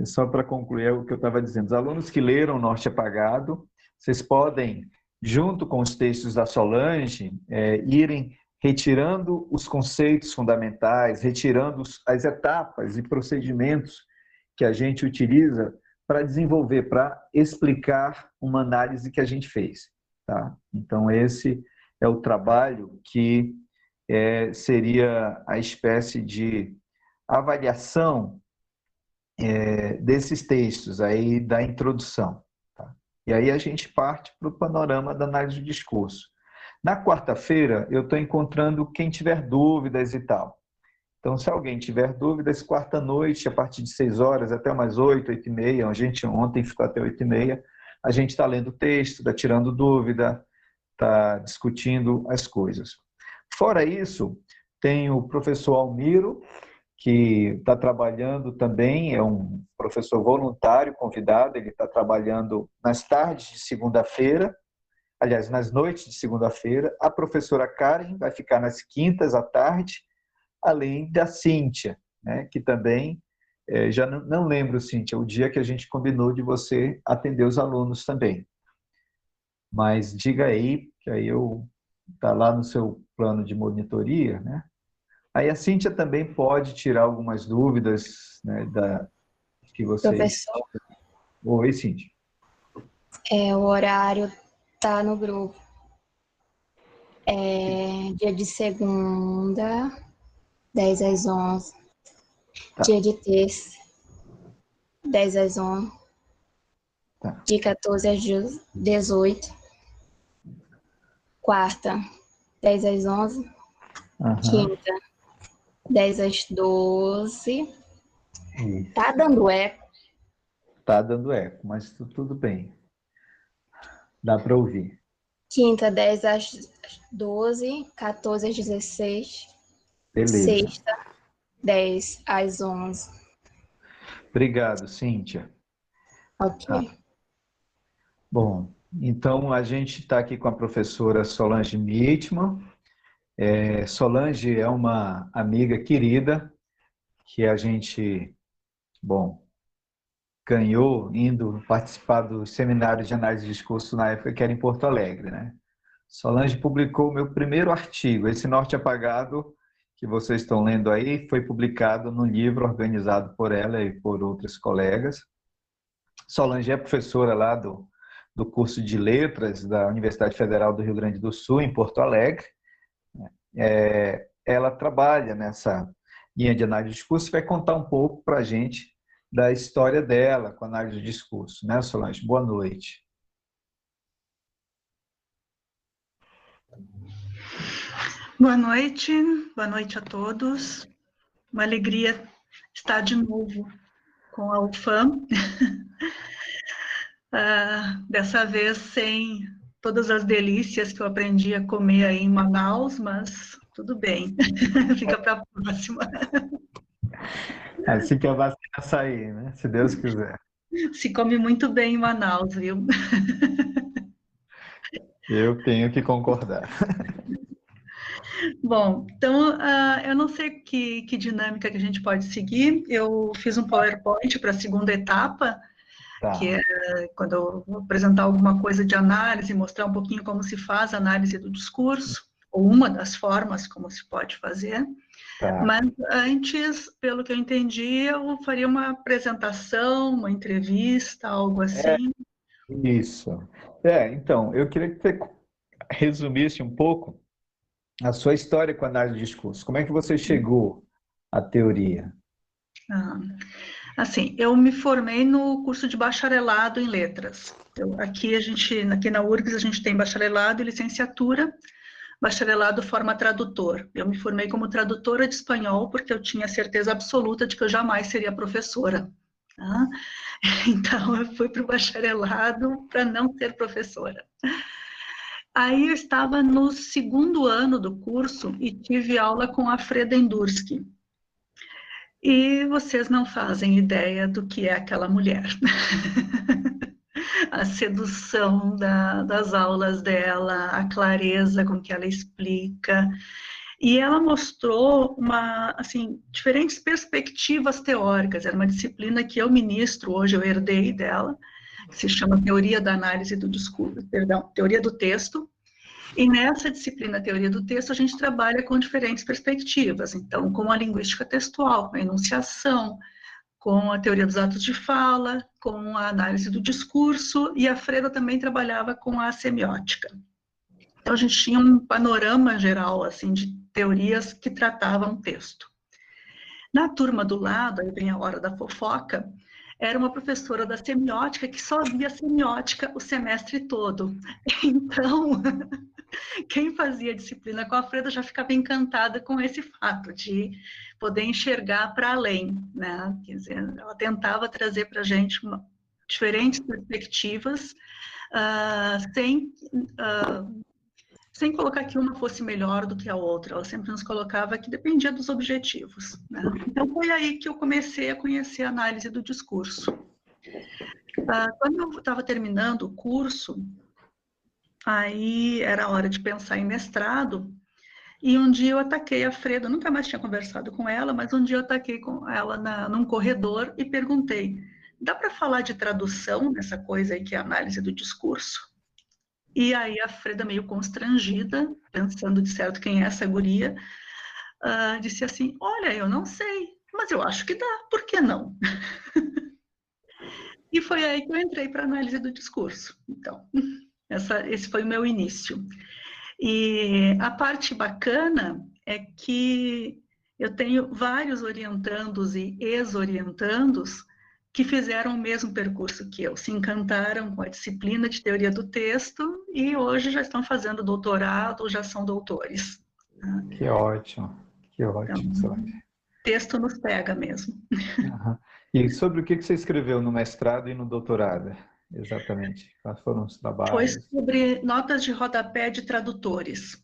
só para concluir o que eu estava dizendo, os alunos que leram Norte Apagado, vocês podem, junto com os textos da Solange, irem retirando os conceitos fundamentais, retirando as etapas e procedimentos que a gente utiliza para desenvolver, para explicar uma análise que a gente fez. Tá? Então, esse é o trabalho que seria a espécie de avaliação desses textos, aí da introdução. Tá? E aí a gente parte para o panorama da análise do discurso. Na quarta-feira, eu estou encontrando quem tiver dúvidas e tal. Então, se alguém tiver dúvidas, quarta-noite, a partir de 6 horas até umas 8, 8h30, a gente ontem ficou até 8h30, a gente está lendo o texto, está tirando dúvida, está discutindo as coisas. Fora isso, tem o professor Almiro, que está trabalhando também, é um professor voluntário, convidado, ele está trabalhando nas tardes de segunda-feira, aliás, nas noites de segunda-feira. A professora Karen vai ficar nas quintas à tarde, além da Cíntia, né, que também, já não lembro, Cíntia, o dia que a gente combinou de você atender os alunos também. Mas diga aí, que aí está lá no seu plano de monitoria, né? Aí a Cíntia também pode tirar algumas dúvidas, né, que vocês... Professor, Oi, Cíntia. o horário tá no grupo. Dia de segunda, 10 às 11. Tá. Dia de terça, 10 às 11. Tá. De 14 às 18. Quarta, 10 às 11. Uhum. Quinta, 10 às 12. Isso. Tá dando eco? Tá dando eco, mas tudo bem. Dá para ouvir. Quinta, 10 às 12. 14 às 16. Beleza. Sexta, 10 às 11. Obrigado, Cíntia. Ok. Tá. Bom, então a gente está aqui com a professora Solange Mitman. Solange é uma amiga querida que a gente, ganhou indo participar do seminário de análise de discurso na época que era em Porto Alegre, né? Solange publicou o meu primeiro artigo, esse Norte Apagado, que vocês estão lendo aí, foi publicado no livro organizado por ela e por outros colegas. Solange é professora lá do curso de Letras da Universidade Federal do Rio Grande do Sul, em Porto Alegre. Ela trabalha nessa linha de análise de discurso e vai contar um pouco para a gente da história dela com análise de discurso. Né, Solange? Boa noite. Boa noite a todos. Uma alegria estar de novo com a UFAM. Dessa vez sem todas as delícias que eu aprendi a comer aí em Manaus, mas tudo bem, fica para a próxima. Assim que a vacina sair, né? Se Deus quiser. Se come muito bem em Manaus, viu? Eu tenho que concordar. Bom, então, eu não sei que dinâmica que a gente pode seguir. Eu fiz um PowerPoint para a segunda etapa, Tá. que é quando eu vou apresentar alguma coisa de análise, mostrar um pouquinho como se faz a análise do discurso, ou uma das formas como se pode fazer. Tá. Mas antes, pelo que eu entendi, eu faria uma apresentação, uma entrevista, algo assim. Isso. Então, eu queria que você resumisse um pouco a sua história com a análise de discurso. Como é que você chegou à teoria? Assim, eu me formei no curso de bacharelado em letras. Então, aqui na URGS a gente tem bacharelado e licenciatura. Bacharelado forma tradutor. Eu me formei como tradutora de espanhol porque eu tinha certeza absoluta de que eu jamais seria professora. Tá? Então, eu fui para o bacharelado para não ser professora. Aí eu estava no segundo ano do curso e tive aula com a Freda Endursky. E vocês não fazem ideia do que é aquela mulher. A sedução das aulas dela, a clareza com que ela explica. E ela mostrou diferentes perspectivas teóricas. Era uma disciplina que eu ministro hoje, eu herdei dela, que se chama Teoria da Análise do Discurso, perdão, Teoria do Texto. E nessa disciplina Teoria do Texto, a gente trabalha com diferentes perspectivas. Então, com a linguística textual, com a enunciação, com a teoria dos atos de fala, com a análise do discurso, e a Freda também trabalhava com a semiótica. Então, a gente tinha um panorama geral, assim, de teorias que tratavam o texto. Na turma do lado, aí vem a hora da fofoca, era uma professora da semiótica que só via semiótica o semestre todo. Então, quem fazia disciplina com a Freda já ficava encantada com esse fato de poder enxergar para além, né? Quer dizer, ela tentava trazer para a gente diferentes perspectivas, sem colocar que uma fosse melhor do que a outra. Ela sempre nos colocava que dependia dos objetivos, né? Então, foi aí que eu comecei a conhecer a análise do discurso. Quando eu estava terminando o curso, aí era hora de pensar em mestrado, e um dia eu ataquei a Freda, nunca mais tinha conversado com ela, mas um dia eu ataquei com ela num corredor e perguntei, dá para falar de tradução nessa coisa aí que é a análise do discurso? E aí a Freda, meio constrangida, pensando de certo quem é essa guria, disse assim, olha, eu não sei, mas eu acho que dá, por que não? E foi aí que eu entrei para a análise do discurso. Então, esse foi o meu início. E a parte bacana é que eu tenho vários orientandos e ex-orientandos que fizeram o mesmo percurso que eu, se encantaram com a disciplina de teoria do texto e hoje já estão fazendo doutorado, já são doutores. Que ótimo, Então, texto nos pega mesmo. Uhum. E sobre o que você escreveu no mestrado e no doutorado? Exatamente, quais foram os trabalhos? Foi sobre notas de rodapé de tradutores.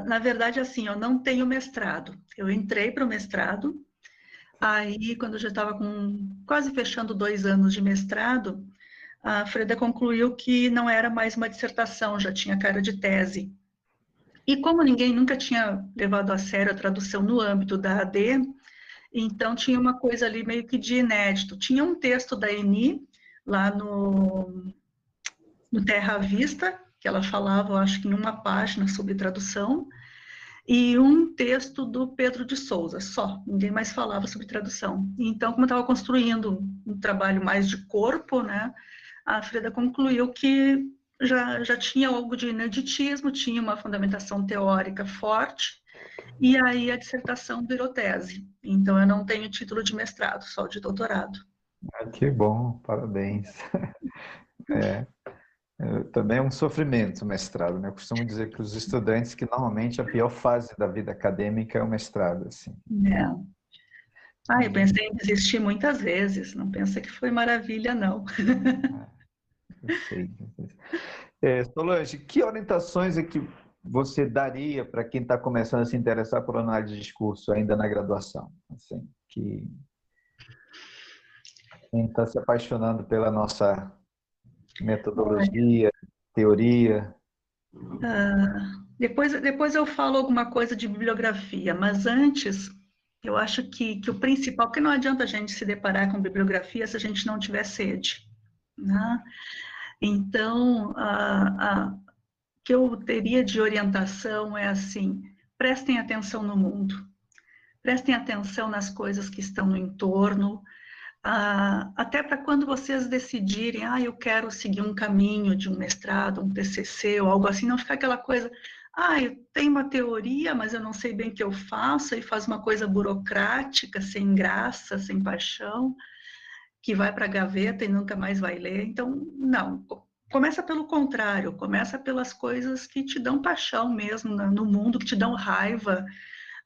Na verdade, assim, eu não tenho mestrado. Eu entrei para o mestrado, aí, quando eu já estava quase fechando 2 anos de mestrado, a Freda concluiu que não era mais uma dissertação, já tinha cara de tese. E como ninguém nunca tinha levado a sério a tradução no âmbito da AD, então tinha uma coisa ali meio que de inédito. Tinha um texto da Eni, lá no Terra à Vista, que ela falava, eu acho que em uma página sobre tradução, e um texto do Pedro de Souza, só, ninguém mais falava sobre tradução. Então, como eu estava construindo um trabalho mais de corpo, né, a Freda concluiu que já tinha algo de ineditismo, tinha uma fundamentação teórica forte, e aí a dissertação virou tese. Então, eu não tenho título de mestrado, só de doutorado. Que bom, parabéns. Também é um sofrimento o mestrado, né? Eu costumo dizer para os estudantes que normalmente a pior fase da vida acadêmica é o mestrado, assim. Eu pensei em desistir muitas vezes, não pensa que foi maravilha, não. Eu sei. Solange, que orientações é que você daria para quem está começando a se interessar por análise de discurso ainda na graduação? Assim, quem está se apaixonando pela nossa metodologia, teoria. Depois eu falo alguma coisa de bibliografia, mas antes, eu acho que o principal, porque não adianta a gente se deparar com bibliografia se a gente não tiver sede, né? Então, o que eu teria de orientação é assim, prestem atenção no mundo, prestem atenção nas coisas que estão no entorno, até para quando vocês decidirem, eu quero seguir um caminho de um mestrado, um TCC ou algo assim, não ficar aquela coisa, eu tenho uma teoria, mas eu não sei bem o que eu faço, e faz uma coisa burocrática, sem graça, sem paixão, que vai para a gaveta e nunca mais vai ler. Então, não, começa pelo contrário, começa pelas coisas que te dão paixão mesmo no mundo, que te dão raiva,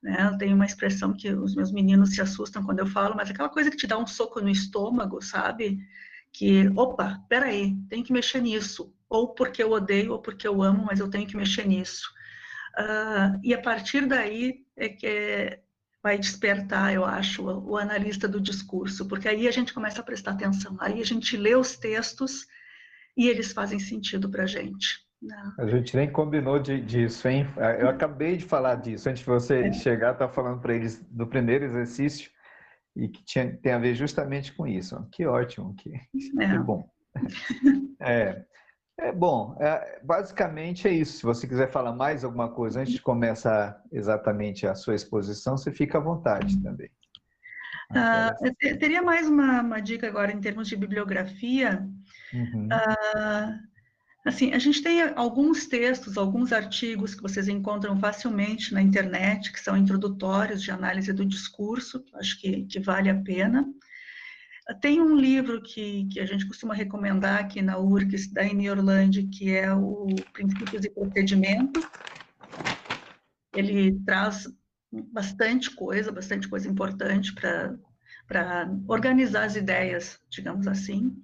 né? Tem uma expressão que os meus meninos se assustam quando eu falo, mas aquela coisa que te dá um soco no estômago, sabe? Que, opa, peraí, tem que mexer nisso. Ou porque eu odeio, ou porque eu amo, mas eu tenho que mexer nisso. E a partir daí é que vai despertar, eu acho, o analista do discurso, porque aí a gente começa a prestar atenção, aí a gente lê os textos e eles fazem sentido para a gente. Não. A gente nem combinou disso, hein? Eu acabei de falar disso. Antes de você chegar, tá falando para eles do primeiro exercício e que tem a ver justamente com isso. Que ótimo, que bom. Bom, basicamente é isso. Se você quiser falar mais alguma coisa antes de começar exatamente a sua exposição, você fica à vontade também. Eu teria mais uma dica agora em termos de bibliografia. Uhum. Assim, a gente tem alguns textos, alguns artigos que vocês encontram facilmente na internet, que são introdutórios de análise do discurso, acho que vale a pena. Tem um livro que a gente costuma recomendar aqui na URGS, da Ine Orlandi, que é o Princípios e Procedimento. Ele traz bastante coisa importante para organizar as ideias, digamos assim.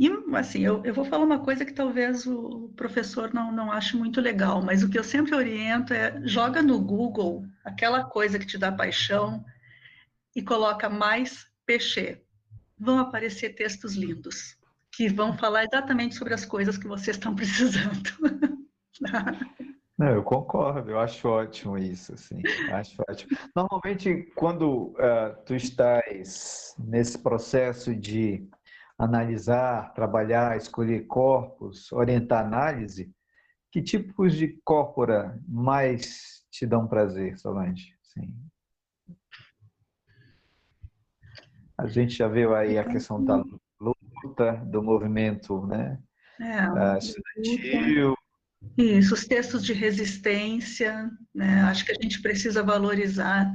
E, assim, eu vou falar uma coisa que talvez o professor não ache muito legal, mas o que eu sempre oriento é, joga no Google aquela coisa que te dá paixão e coloca mais peixe. Vão aparecer textos lindos, que vão falar exatamente sobre as coisas que vocês estão precisando. Não, eu concordo, eu acho ótimo isso, assim, acho ótimo. Normalmente, quando tu estás nesse processo de analisar, trabalhar, escolher corpos, orientar análise, que tipos de corpora mais te dão prazer, Solange? Sim. A gente já viu aí a questão da luta, do movimento, né, estudantil. Isso, os textos de resistência, né? Acho que a gente precisa valorizar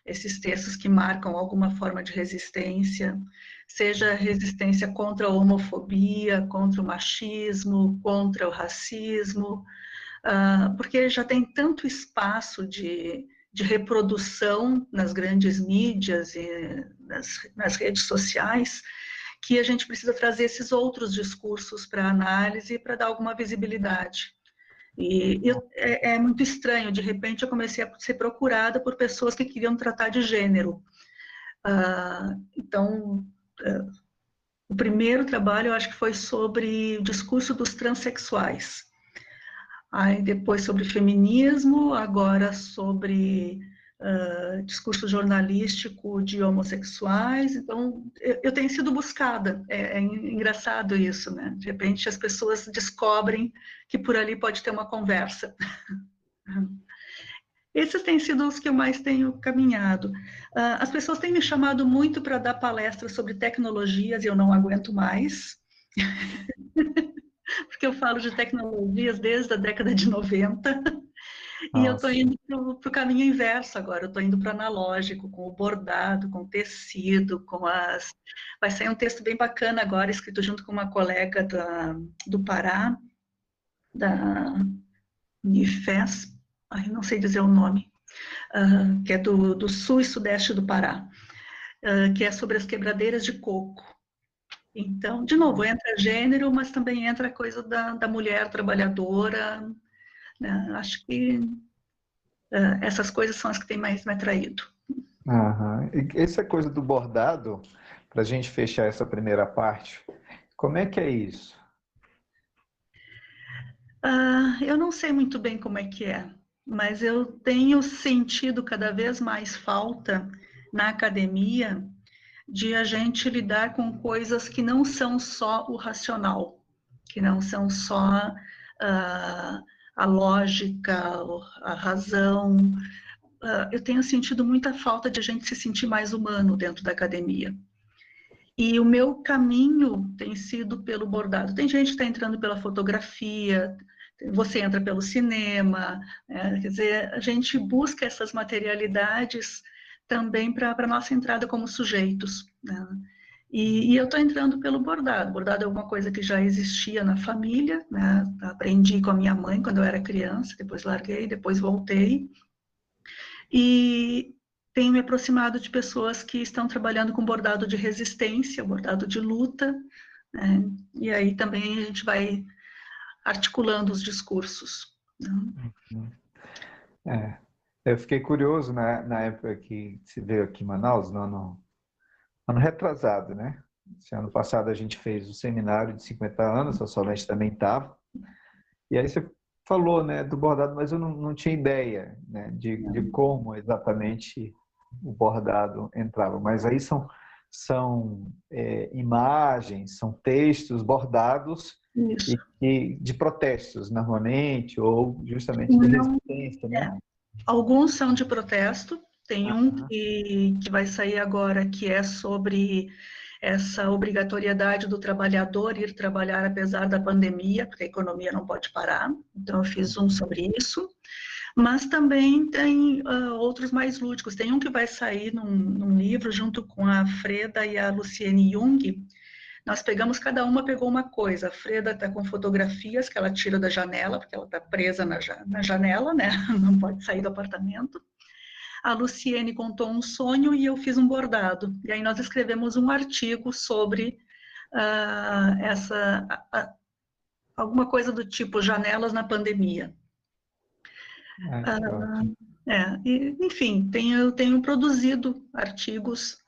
esses textos que marcam alguma forma de resistência, seja resistência contra a homofobia, contra o machismo, contra o racismo, porque já tem tanto espaço de reprodução nas grandes mídias e nas redes sociais, que a gente precisa trazer esses outros discursos para análise e para dar alguma visibilidade. E é muito estranho, de repente eu comecei a ser procurada por pessoas que queriam tratar de gênero. Então, o primeiro trabalho eu acho que foi sobre o discurso dos transexuais. Aí depois sobre feminismo, agora sobre discurso jornalístico de homossexuais. Então, eu tenho sido buscada. É engraçado isso, né? De repente as pessoas descobrem que por ali pode ter uma conversa. Esses têm sido os que eu mais tenho caminhado. As pessoas têm me chamado muito para dar palestras sobre tecnologias e eu não aguento mais. Porque eu falo de tecnologias desde a década de 90. E eu estou indo para o caminho inverso agora, eu estou indo para o analógico, com o bordado, com o tecido, Vai sair um texto bem bacana agora, escrito junto com uma colega do Pará, da Unifesp, não sei dizer o nome, que é do sul e sudeste do Pará, que é sobre as quebradeiras de coco. Então, de novo, entra gênero, mas também entra a coisa da mulher trabalhadora, né? Acho que essas coisas são as que têm mais me atraído. E essa coisa do bordado, para a gente fechar essa primeira parte, como é que é isso? Eu não sei muito bem como é que é, mas eu tenho sentido cada vez mais falta na academia de a gente lidar com coisas que não são só o racional, que não são só a lógica, a razão. Eu tenho sentido muita falta de a gente se sentir mais humano dentro da academia. E o meu caminho tem sido pelo bordado. Tem gente que está entrando pela fotografia, você entra pelo cinema, quer dizer, a gente busca essas materialidades também para a nossa entrada como sujeitos, né? E eu estou entrando pelo bordado. Bordado é uma coisa que já existia na família, né? Aprendi com a minha mãe quando eu era criança, depois larguei, depois voltei. E tenho me aproximado de pessoas que estão trabalhando com bordado de resistência, bordado de luta, né? E aí também a gente vai articulando os discursos, né? Eu fiquei curioso na época que se veio aqui em Manaus, no ano retrasado, né? Esse ano passado a gente fez o seminário de 50 anos, a Solange também estava. E aí você falou, né, do bordado, mas eu não tinha ideia, né, de como exatamente o bordado entrava. Mas aí são imagens, são textos bordados e de protestos, normalmente, ou justamente de resistência, né? Alguns são de protesto. Tem um que vai sair agora, que é sobre essa obrigatoriedade do trabalhador ir trabalhar apesar da pandemia, porque a economia não pode parar. Então, eu fiz um sobre isso. Mas também tem outros mais lúdicos. Tem um que vai sair num livro, junto com a Freda e a Luciene Jung. Nós pegamos, cada uma pegou uma coisa. A Freda está com fotografias que ela tira da janela, porque ela está presa na janela, né? Não pode sair do apartamento. A Luciene contou um sonho e eu fiz um bordado. E aí nós escrevemos um artigo sobre alguma coisa do tipo janelas na pandemia. Enfim, eu tenho produzido artigos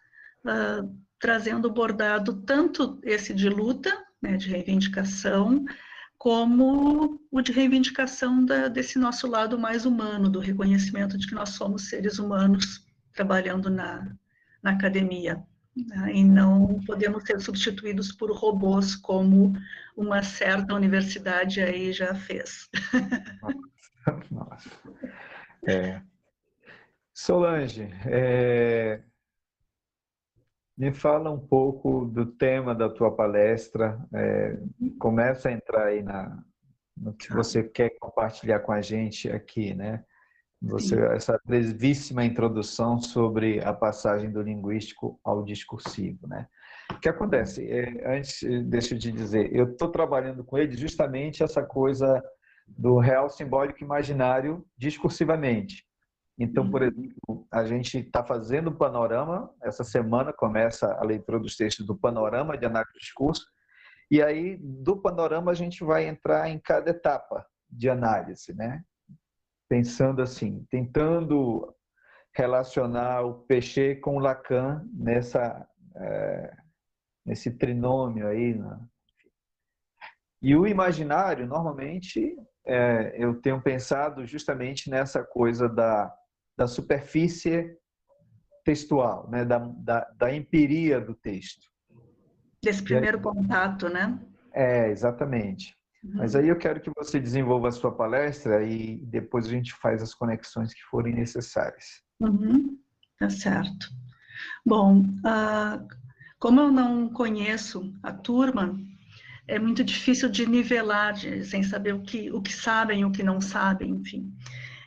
trazendo bordado tanto esse de luta, né, de reivindicação, como o de reivindicação desse nosso lado mais humano, do reconhecimento de que nós somos seres humanos trabalhando na academia, né, e não podemos ser substituídos por robôs, como uma certa universidade aí já fez. Nossa. Solange, me fala um pouco do tema da tua palestra, começa a entrar aí no que você quer compartilhar com a gente aqui, né? Essa brevíssima introdução sobre a passagem do linguístico ao discursivo, né? O que acontece? Antes, deixa eu te dizer, eu estou trabalhando com ele justamente essa coisa do real, simbólico e imaginário discursivamente. Então, por exemplo, a gente está fazendo o panorama, essa semana começa a leitura dos textos do panorama de análise do discurso, e aí do panorama a gente vai entrar em cada etapa de análise, né? Pensando assim, tentando relacionar o Péchet com o Lacan nesse trinômio aí, né? E o imaginário, normalmente, eu tenho pensado justamente nessa coisa da superfície textual, né? da empiria do texto. Desse primeiro contato, né? Exatamente. Mas aí eu quero que você desenvolva a sua palestra e depois a gente faz as conexões que forem necessárias. Tá certo. Bom, como eu não conheço a turma, é muito difícil de nivelar, sem saber o que sabem, o que não sabem, enfim.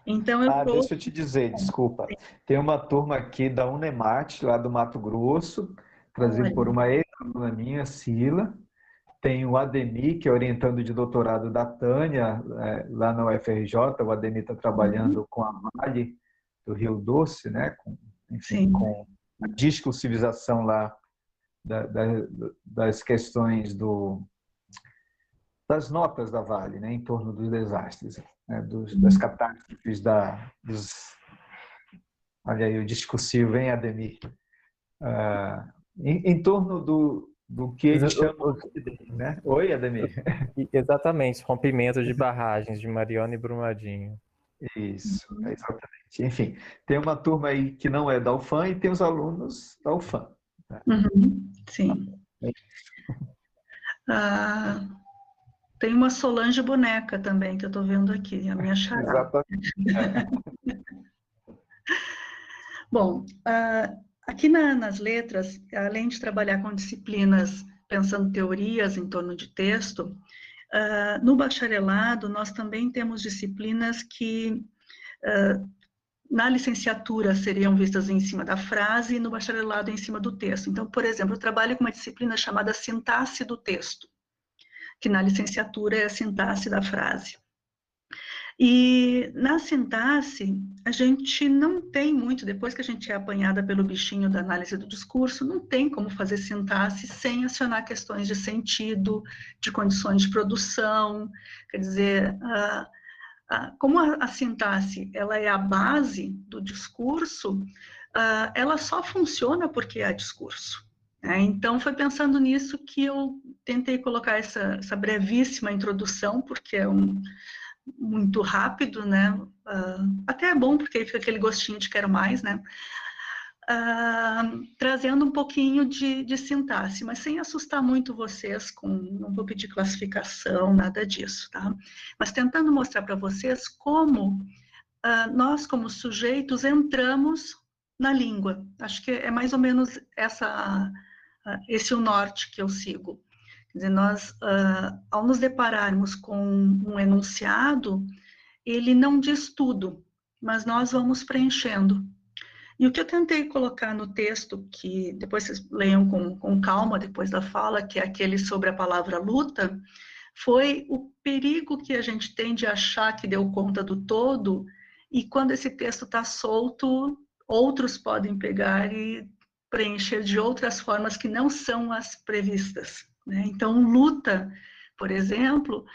Então, deixa eu te dizer, desculpa. Tem uma turma aqui da Unemate, lá do Mato Grosso, trazido por uma ex-aluna minha, Sila. Tem o Ademir, que é orientando de doutorado da Tânia, lá na UFRJ. O Ademir está trabalhando com a Vale do Rio Doce, né? com a discursivização lá das questões das notas da Vale, né? Em torno dos desastres, né? Das catástrofes, olha aí o discursivo, hein, Ademir? Em torno do que eles chamam de, né? Oi, Ademir. Exatamente, rompimento de barragens de Mariana e Brumadinho. Isso, exatamente. Enfim, tem uma turma aí que não é da UFAM e tem os alunos da UFAM. Né? Sim. Tem uma Solange boneca também, que eu estou vendo aqui, a minha xará. Exatamente. Bom, aqui nas letras, além de trabalhar com disciplinas pensando teorias em torno de texto, no bacharelado nós também temos disciplinas que na licenciatura seriam vistas em cima da frase e no bacharelado em cima do texto. Então, por exemplo, eu trabalho com uma disciplina chamada sintaxe do texto, que na licenciatura é a sintaxe da frase. E na sintaxe, a gente não tem muito, depois que a gente é apanhada pelo bichinho da análise do discurso, não tem como fazer sintaxe sem acionar questões de sentido, de condições de produção, quer dizer, como a sintaxe ela é a base do discurso, ela só funciona porque há discurso. Então, foi pensando nisso que eu tentei colocar essa brevíssima introdução, porque é muito rápido, né? Até é bom, porque aí fica aquele gostinho de quero mais, né? Trazendo um pouquinho de sintaxe, mas sem assustar muito vocês, não vou pedir classificação, nada disso, tá? Mas tentando mostrar para vocês como nós, como sujeitos, entramos na língua. Acho que é mais ou menos esse o norte que eu sigo. Quer dizer, nós, ao nos depararmos com um enunciado, ele não diz tudo, mas nós vamos preenchendo. E o que eu tentei colocar no texto, que depois vocês leiam com calma, depois da fala, que é aquele sobre a palavra luta, foi o perigo que a gente tem de achar que deu conta do todo, e quando esse texto está solto, outros podem pegar e preencher de outras formas que não são as previstas, né? Então, luta, por exemplo,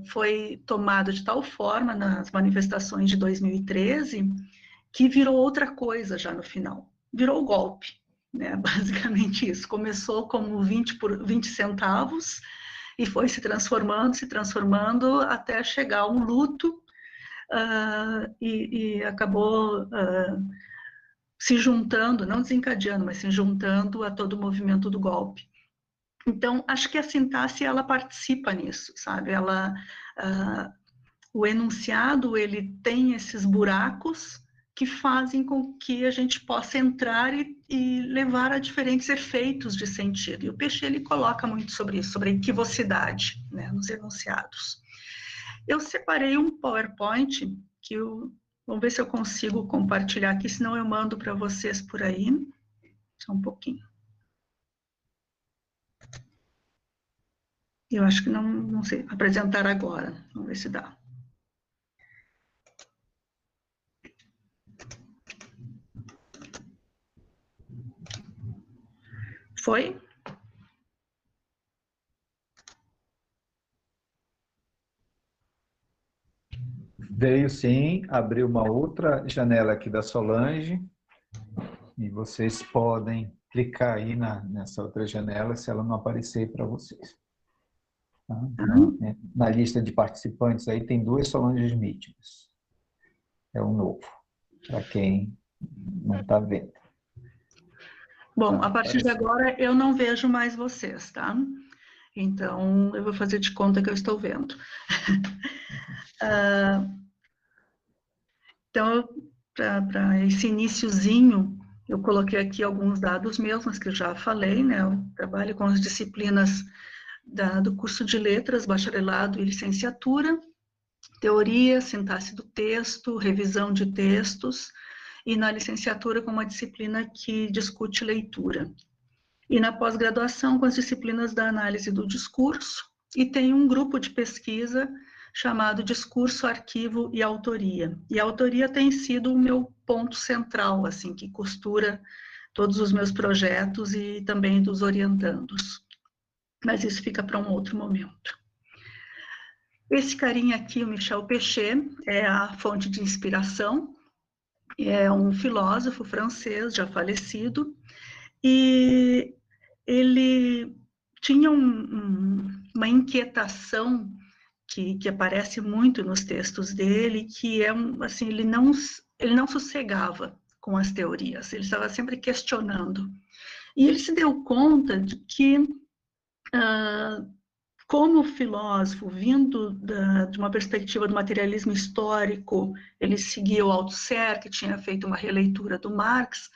foi tomado de tal forma nas manifestações de 2013 que virou outra coisa já no final. Virou golpe, né? Basicamente isso. Começou como 20 centavos e foi se transformando até chegar a um luto e acabou se juntando, não desencadeando, mas se juntando a todo o movimento do golpe. Então, acho que a sintaxe, ela participa nisso, sabe? O enunciado, ele tem esses buracos que fazem com que a gente possa entrar e levar a diferentes efeitos de sentido. E o Peixe, ele coloca muito sobre isso, sobre a equivocidade, né, nos enunciados. Eu separei um PowerPoint vamos ver se eu consigo compartilhar aqui, senão eu mando para vocês por aí. Só um pouquinho. Eu acho que não sei apresentar agora. Vamos ver se dá. Foi? Veio sim, abriu uma outra janela aqui da Solange e vocês podem clicar aí nessa outra janela se ela não aparecer para vocês. Tá? Na lista de participantes aí tem 2 Solanges Mítimas. É um novo, para quem não está vendo. Bom, a partir de agora eu não vejo mais vocês, tá? Então, eu vou fazer de conta que eu estou vendo. Então, para esse iniciozinho, eu coloquei aqui alguns dados meus, mas que eu já falei, né? Eu trabalho com as disciplinas do curso de letras, bacharelado e licenciatura, teoria, sintaxe do texto, revisão de textos, e na licenciatura com uma disciplina que discute leitura. E na pós-graduação com as disciplinas da análise do discurso, e tem um grupo de pesquisa chamado Discurso, Arquivo e Autoria. E a autoria tem sido o meu ponto central, assim, que costura todos os meus projetos e também dos orientandos. Mas isso fica para um outro momento. Esse carinha aqui, o Michel Pechet, é a fonte de inspiração, é um filósofo francês já falecido, e ele tinha uma inquietação que aparece muito nos textos dele, que é assim, ele não sossegava com as teorias, ele estava sempre questionando. E ele se deu conta de que, como filósofo, vindo de uma perspectiva do materialismo histórico, ele seguia o Althusser, que tinha feito uma releitura do Marx.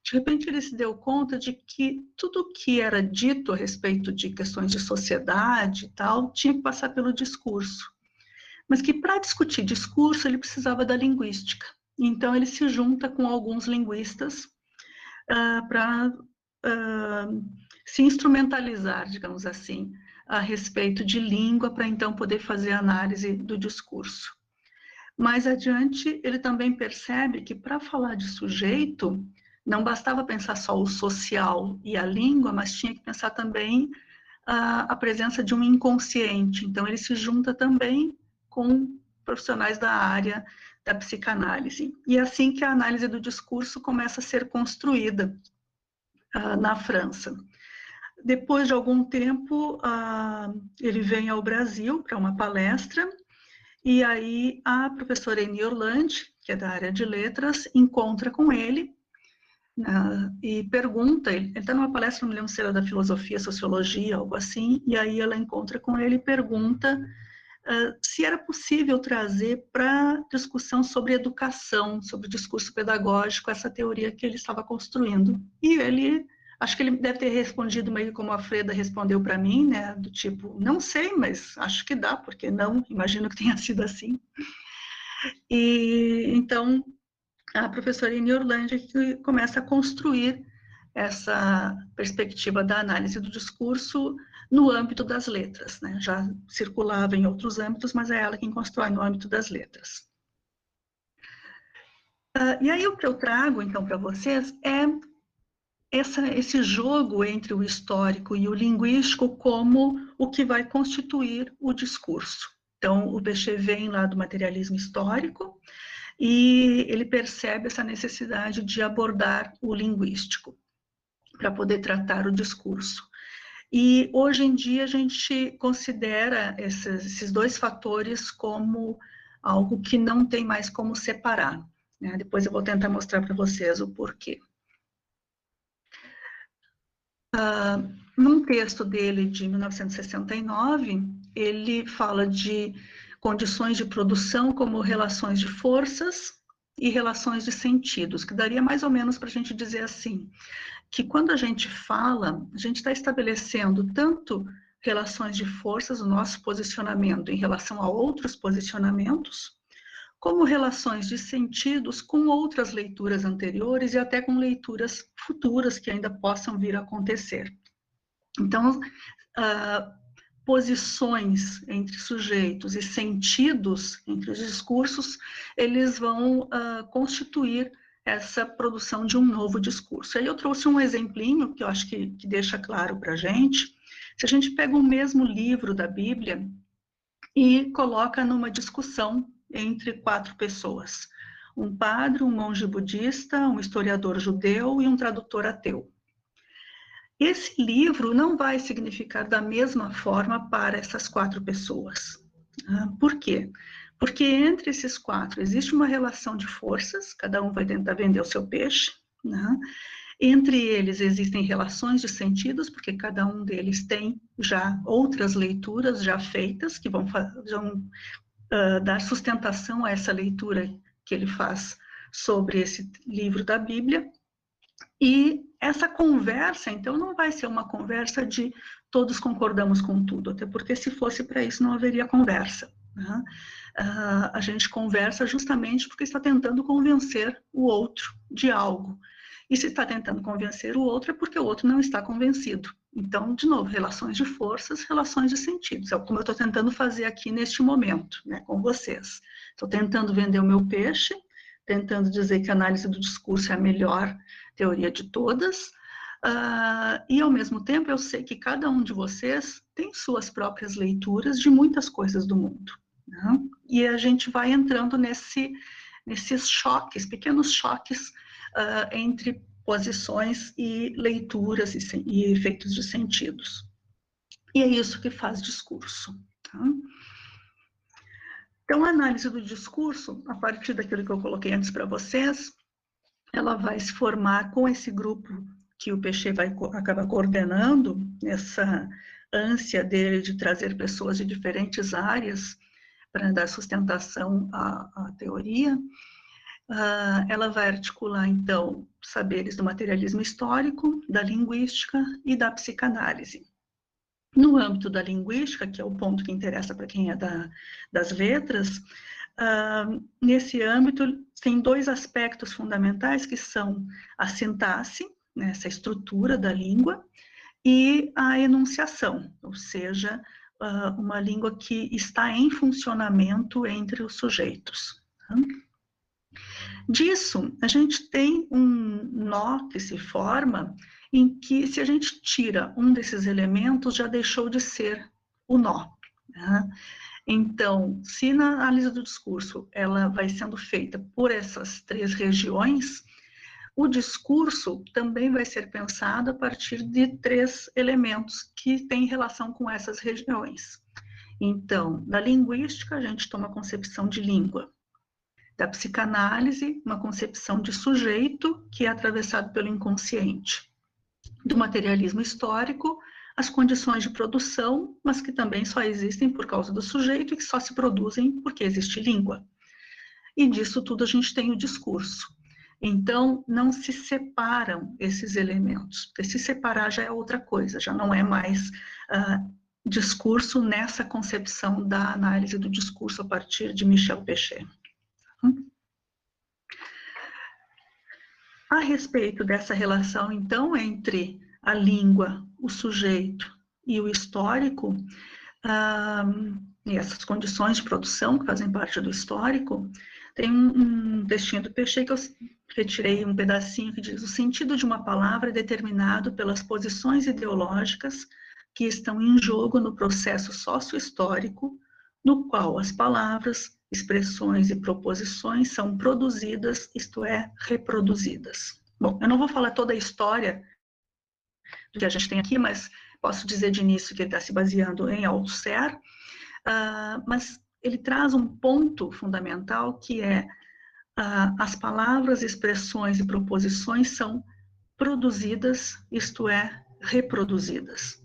De repente ele se deu conta de que tudo que era dito a respeito de questões de sociedade e tal, tinha que passar pelo discurso. Mas que para discutir discurso ele precisava da linguística. Então ele se junta com alguns linguistas para se instrumentalizar, digamos assim, a respeito de língua, para então poder fazer análise do discurso. Mais adiante, ele também percebe que para falar de sujeito, não bastava pensar só o social e a língua, mas tinha que pensar também a presença de um inconsciente. Então, ele se junta também com profissionais da área da psicanálise. E é assim que a análise do discurso começa a ser construída. na França. Depois de algum tempo, ele vem ao Brasil para uma palestra, e aí a professora Eni Orlandi, que é da área de letras, encontra com ele e pergunta, ele está numa palestra, não me lembro se era da filosofia, sociologia, algo assim, e aí ela encontra com ele e pergunta se era possível trazer para discussão sobre educação, sobre discurso pedagógico, essa teoria que ele estava construindo. E ele, acho que ele deve ter respondido meio como a Freda respondeu para mim, né, do tipo, não sei, mas acho que dá, porque não, imagino que tenha sido assim. E então, a professora Eni Orlandi começa a construir essa perspectiva da análise do discurso no âmbito das letras, né? Já circulava em outros âmbitos, mas é ela quem constrói no âmbito das letras. E aí o que eu trago, então, para vocês é esse jogo entre o histórico e o linguístico como o que vai constituir o discurso. Então, o Péchet vem lá do materialismo histórico e ele percebe essa necessidade de abordar o linguístico para poder tratar o discurso. E hoje em dia a gente considera esses dois fatores como algo que não tem mais como separar, né? Depois eu vou tentar mostrar para vocês o porquê. Num texto dele de 1969, ele fala de condições de produção como relações de forças e relações de sentidos, que daria mais ou menos para a gente dizer assim, que quando a gente fala, a gente está estabelecendo tanto relações de forças, o nosso posicionamento em relação a outros posicionamentos, como relações de sentidos com outras leituras anteriores e até com leituras futuras que ainda possam vir a acontecer. Então, posições entre sujeitos e sentidos entre os discursos, eles vão constituir essa produção de um novo discurso. Aí eu trouxe um exemplinho que eu acho que deixa claro para a gente. Se a gente pega o mesmo livro da Bíblia e coloca numa discussão entre 4 pessoas, um padre, um monge budista, um historiador judeu e um tradutor ateu. Esse livro não vai significar da mesma forma para essas 4 pessoas. Por quê? Porque entre esses 4 existe uma relação de forças, cada um vai tentar vender o seu peixe, né? Entre eles existem relações de sentidos, porque cada um deles tem já outras leituras já feitas, que vão dar sustentação a essa leitura que ele faz sobre esse livro da Bíblia. E essa conversa, então, não vai ser uma conversa de todos concordamos com tudo, até porque se fosse para isso não haveria conversa, né? A gente conversa justamente porque está tentando convencer o outro de algo. E se está tentando convencer o outro é porque o outro não está convencido. Então, de novo, relações de forças, relações de sentidos. É como eu estou tentando fazer aqui neste momento, né, com vocês. Estou tentando vender o meu peixe, tentando dizer que a análise do discurso é a melhor teoria de todas, e ao mesmo tempo eu sei que cada um de vocês tem suas próprias leituras de muitas coisas do mundo, né? E a gente vai entrando nesses choques, pequenos choques entre posições e leituras e efeitos de sentidos. E é isso que faz discurso, tá? Então, a análise do discurso, a partir daquilo que eu coloquei antes para vocês, ela vai se formar com esse grupo que o Péchet vai acabar coordenando, essa ânsia dele de trazer pessoas de diferentes áreas para dar sustentação à teoria. Ela vai articular, então, saberes do materialismo histórico, da linguística e da psicanálise. No âmbito da linguística, que é o ponto que interessa para quem é das letras, nesse âmbito tem 2 aspectos fundamentais, que são a sintaxe, né, essa estrutura da língua, e a enunciação, ou seja, uma língua que está em funcionamento entre os sujeitos. Disso, a gente tem um nó que se forma em que, se a gente tira um desses elementos, já deixou de ser o nó, né? Então, se na análise do discurso ela vai sendo feita por essas 3 regiões, o discurso também vai ser pensado a partir de 3 elementos que têm relação com essas regiões. Então, da linguística, a gente toma a concepção de língua. Da psicanálise, uma concepção de sujeito que é atravessado pelo inconsciente. Do materialismo histórico, as condições de produção, mas que também só existem por causa do sujeito e que só se produzem porque existe língua. E disso tudo a gente tem o discurso. Então, não se separam esses elementos. Porque se separar já é outra coisa, já não é mais discurso nessa concepção da análise do discurso a partir de Michel Pechet. A respeito dessa relação, então, entre a língua, o sujeito e o histórico, e essas condições de produção que fazem parte do histórico, tem um textinho do Pechet que eu retirei um pedacinho que diz: o sentido de uma palavra é determinado pelas posições ideológicas que estão em jogo no processo sócio-histórico, no qual as palavras, expressões e proposições são produzidas, isto é, reproduzidas. Bom, eu não vou falar toda a história do que a gente tem aqui, mas posso dizer de início que ele está se baseando em Althusser, mas ele traz um ponto fundamental que é as palavras, expressões e proposições são produzidas, isto é, reproduzidas.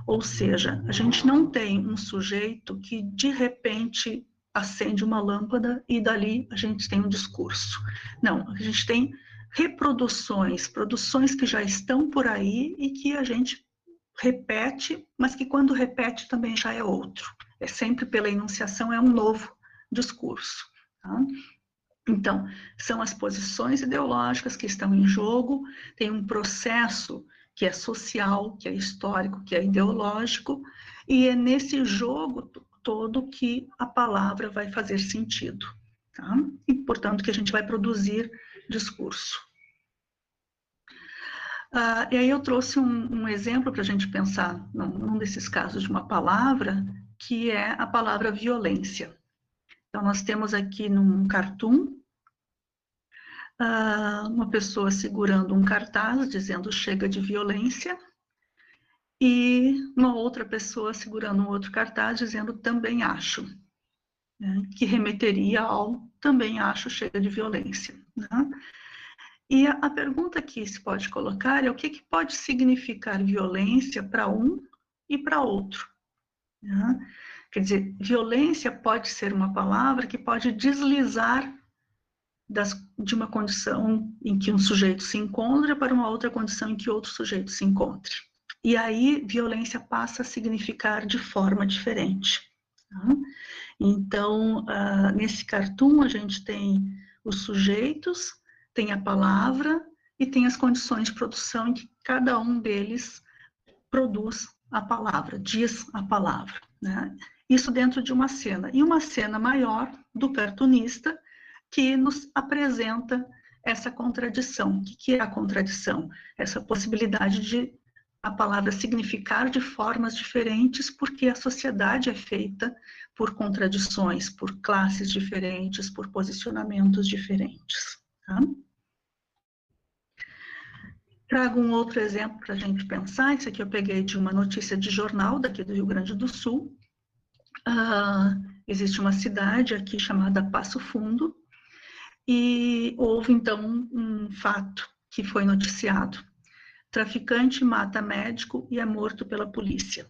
Ou seja, a gente não tem um sujeito que de repente acende uma lâmpada e dali a gente tem um discurso. Não, a gente tem reproduções, produções que já estão por aí e que a gente repete, mas que quando repete também já é outro. É sempre pela enunciação, é um novo discurso. Tá? Então, são as posições ideológicas que estão em jogo, tem um processo que é social, que é histórico, que é ideológico, e é nesse jogo todo que a palavra vai fazer sentido. Tá? E, portanto, que a gente vai produzir discurso. E aí eu trouxe um exemplo para a gente pensar num desses casos de uma palavra, que é a palavra violência. Então, nós temos aqui num cartoon, uma pessoa segurando um cartaz dizendo chega de violência, e uma outra pessoa segurando um outro cartaz dizendo também acho, né, que remeteria ao também acho chega de violência. Né? E a pergunta que se pode colocar é o que pode significar violência para um e para outro. Né? Quer dizer, violência pode ser uma palavra que pode deslizar de uma condição em que um sujeito se encontra para uma outra condição em que outro sujeito se encontre. E aí, violência passa a significar de forma diferente. Tá? Então, nesse cartoon, a gente tem os sujeitos, tem a palavra e tem as condições de produção em que cada um deles produz a palavra, diz a palavra. Né? Isso dentro de uma cena. E uma cena maior do cartunista que nos apresenta essa contradição. O que é a contradição? Essa possibilidade de a palavra significar de formas diferentes, porque a sociedade é feita por contradições, por classes diferentes, por posicionamentos diferentes. Tá? Trago um outro exemplo para a gente pensar. Isso aqui eu peguei de uma notícia de jornal daqui do Rio Grande do Sul. Existe uma cidade aqui chamada Passo Fundo, e houve, então, um fato que foi noticiado. Traficante mata médico e é morto pela polícia.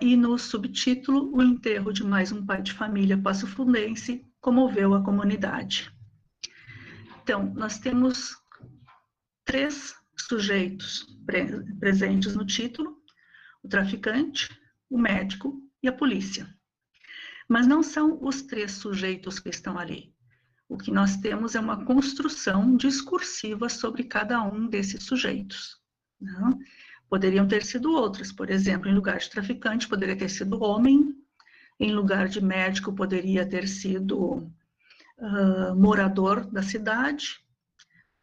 E no subtítulo, o enterro de mais um pai de família passofundense comoveu a comunidade. Então, nós temos 3 sujeitos presentes no título: o traficante, o médico e a polícia. Mas não são os 3 sujeitos que estão ali. O que nós temos é uma construção discursiva sobre cada um desses sujeitos. Né? Poderiam ter sido outros, por exemplo, em lugar de traficante poderia ter sido homem, em lugar de médico poderia ter sido morador da cidade,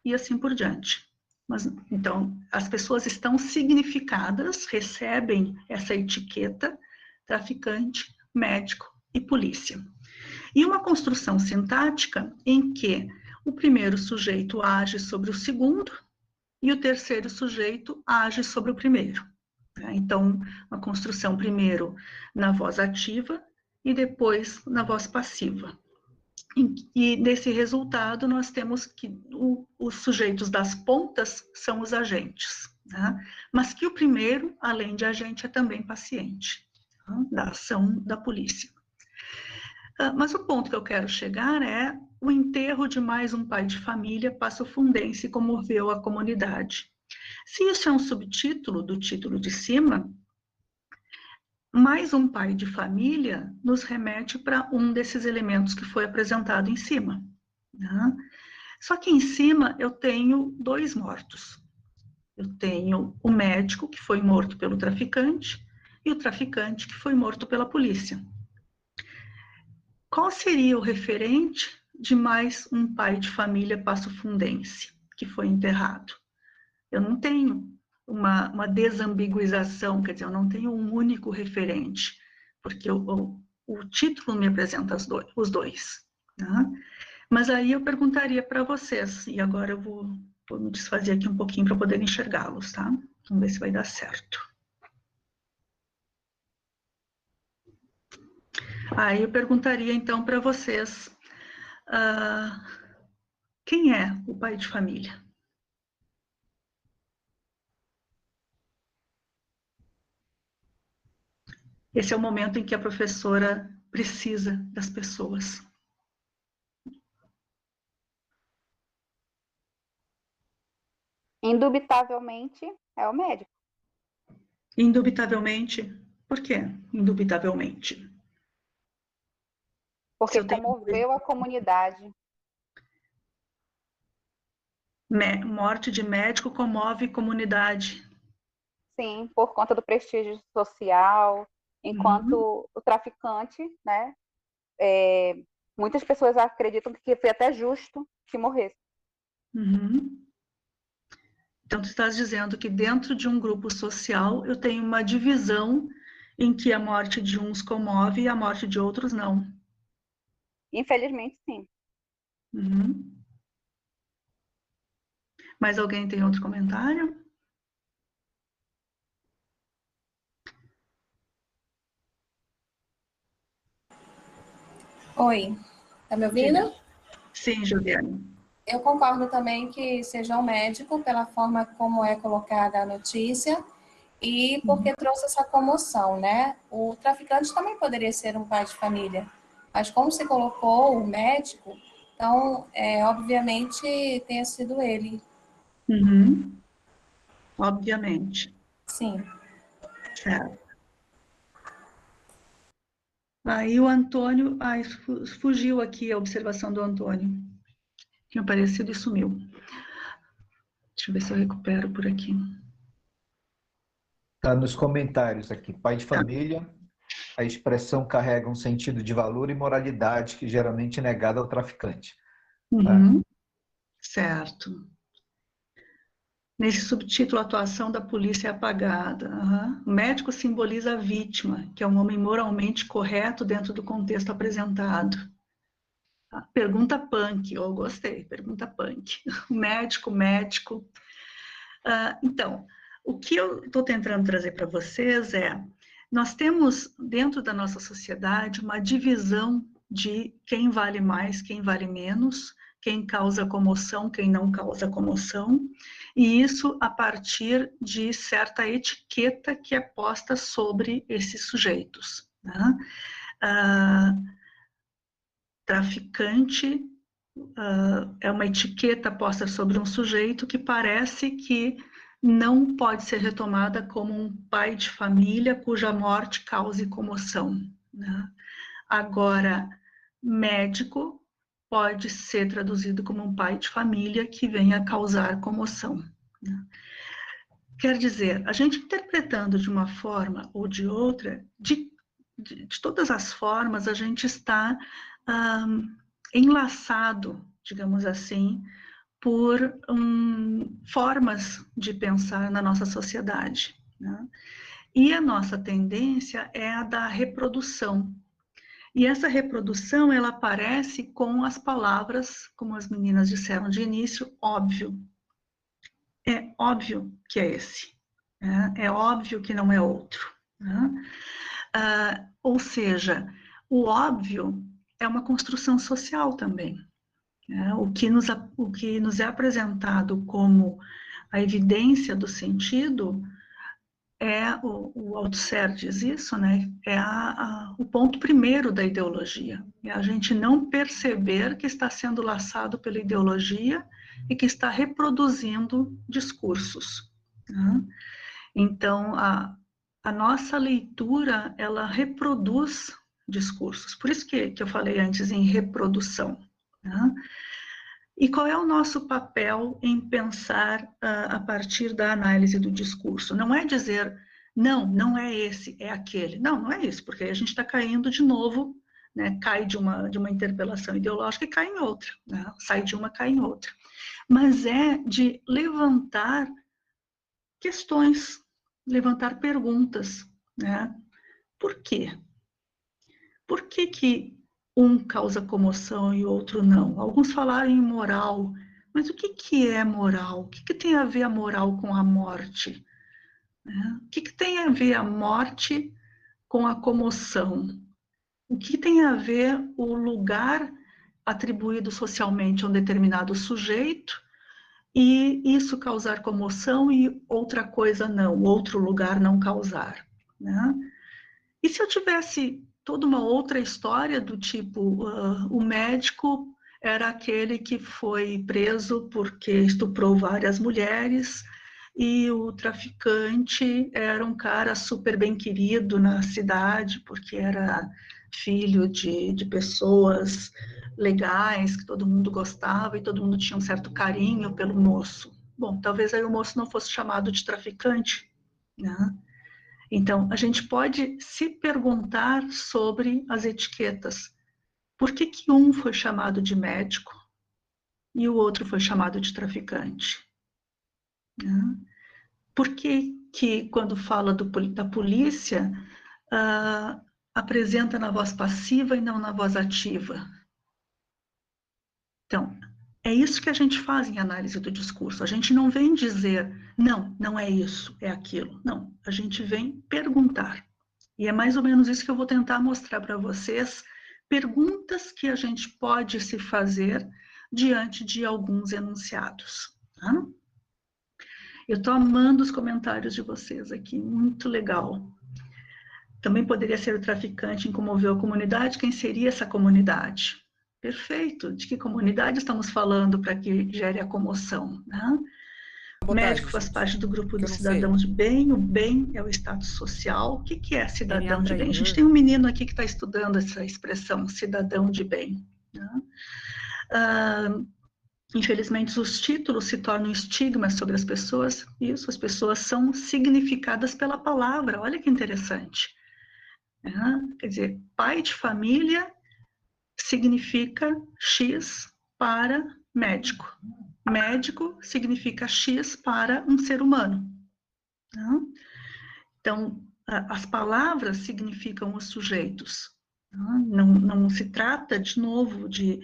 e assim por diante. Mas, então, as pessoas estão significadas, recebem essa etiqueta: traficante, médico e polícia. E uma construção sintática em que o primeiro sujeito age sobre o segundo e o terceiro sujeito age sobre o primeiro. Então, uma construção primeiro na voz ativa e depois na voz passiva. E nesse resultado nós temos que os sujeitos das pontas são os agentes, né? Mas que o primeiro, além de agente, é também paciente, tá? Da ação da polícia. Mas o ponto que eu quero chegar é o enterro de mais um pai de família passo-fundense comoveu a comunidade. Se isso é um subtítulo do título de cima, mais um pai de família nos remete para um desses elementos que foi apresentado em cima, né? Só que em cima eu tenho 2 mortos. Eu tenho o médico, que foi morto pelo traficante, e o traficante, que foi morto pela polícia. Qual seria o referente de mais um pai de família passo-fundense que foi enterrado? Eu não tenho uma desambiguização, quer dizer, eu não tenho um único referente, porque o título me apresenta os dois. Né? Mas aí eu perguntaria para vocês, e agora eu vou me desfazer aqui um pouquinho para poder enxergá-los, tá? Vamos ver se vai dar certo. Aí eu perguntaria então para vocês, quem é o pai de família? Esse é o momento em que a professora precisa das pessoas. Indubitavelmente é o médico. Indubitavelmente. Por quê? Indubitavelmente. Porque comoveu a comunidade. Morte de médico comove comunidade. Sim, por conta do prestígio social, enquanto o traficante, né? Muitas pessoas acreditam que foi até justo que morresse. Então, tu estás dizendo que dentro de um grupo social eu tenho uma divisão em que a morte de uns comove e a morte de outros não. Infelizmente, sim. Mais alguém tem outro comentário? Oi, tá me ouvindo? Sim, Juliane. Eu concordo também que seja um médico pela forma como é colocada a notícia e porque trouxe essa comoção, né? O traficante também poderia ser um pai de família, mas como se colocou o médico, então, obviamente, tenha sido ele. Obviamente. Sim. Certo. Aí o Antônio, fugiu aqui a observação do Antônio. Tinha aparecido e sumiu. Deixa eu ver se eu recupero por aqui. Está nos comentários aqui. Pai de família, a expressão carrega um sentido de valor e moralidade que geralmente é negado ao traficante. Certo. Nesse subtítulo, a atuação da polícia é apagada. O médico simboliza a vítima, que é um homem moralmente correto dentro do contexto apresentado. Pergunta punk, eu gostei, pergunta punk. Médico. Então, o que eu estou tentando trazer para vocês é, nós temos dentro da nossa sociedade uma divisão de quem vale mais, quem vale menos, quem causa comoção, quem não causa comoção, e isso a partir de certa etiqueta que é posta sobre esses sujeitos, né? Traficante é uma etiqueta posta sobre um sujeito que parece que não pode ser retomada como um pai de família cuja morte cause comoção, né? Agora, médico pode ser traduzido como um pai de família que venha causar comoção, né? Quer dizer, a gente interpretando de uma forma ou de outra, de todas as formas, a gente está enlaçado, digamos assim, por formas de pensar na nossa sociedade, né? E a nossa tendência é a da reprodução. E essa reprodução, ela aparece com as palavras, como as meninas disseram de início, óbvio. É óbvio que é esse. Né? É óbvio que não é outro. Né? Ou seja, o óbvio é uma construção social também. Né? O que nos é apresentado como a evidência do sentido o Althusser diz isso, né? É o ponto primeiro da ideologia. É a gente não perceber que está sendo laçado pela ideologia e que está reproduzindo discursos. Né? Então, a nossa leitura, ela reproduz discursos. Por isso que eu falei antes em reprodução. Né? E qual é o nosso papel em pensar a partir da análise do discurso? Não é dizer, não é esse, é aquele. Não é isso, porque a gente está caindo de novo, né? Cai de uma interpelação ideológica e cai em outra. Né? Sai de uma, cai em outra. Mas é de levantar questões, levantar perguntas. Né? Por quê? Por que um causa comoção e o outro não? Alguns falaram em moral, mas o que é moral? O que tem a ver a moral com a morte? O que tem a ver a morte com a comoção? O que tem a ver o lugar atribuído socialmente a um determinado sujeito e isso causar comoção e outra coisa não, outro lugar não causar? Né? E se eu tivesse toda uma outra história do tipo, o médico era aquele que foi preso porque estuprou várias mulheres e o traficante era um cara super bem querido na cidade porque era filho de pessoas legais, que todo mundo gostava e todo mundo tinha um certo carinho pelo moço. Bom, talvez aí o moço não fosse chamado de traficante, né? Então, a gente pode se perguntar sobre as etiquetas. Por que um foi chamado de médico e o outro foi chamado de traficante? Por que quando fala da polícia, apresenta na voz passiva e não na voz ativa? Então, é isso que a gente faz em análise do discurso. A gente não vem dizer, não é isso, é aquilo. Não, a gente vem perguntar. E é mais ou menos isso que eu vou tentar mostrar para vocês, perguntas que a gente pode se fazer diante de alguns enunciados. Tá? Eu estou amando os comentários de vocês aqui, muito legal. Também poderia ser o traficante em comover a comunidade, quem seria essa comunidade? Perfeito, de que comunidade estamos falando para que gere a comoção? Né? O médico faz parte do grupo do cidadão de bem, o bem é o status social. O que é cidadão de bem? A gente tem um menino aqui que está estudando essa expressão, cidadão de bem. Né? Infelizmente, os títulos se tornam estigmas sobre as pessoas, isso, as pessoas são significadas pela palavra, olha que interessante. Quer dizer, pai de família significa X para médico. Médico significa X para um ser humano. Então, as palavras significam os sujeitos. Não se trata, de novo, de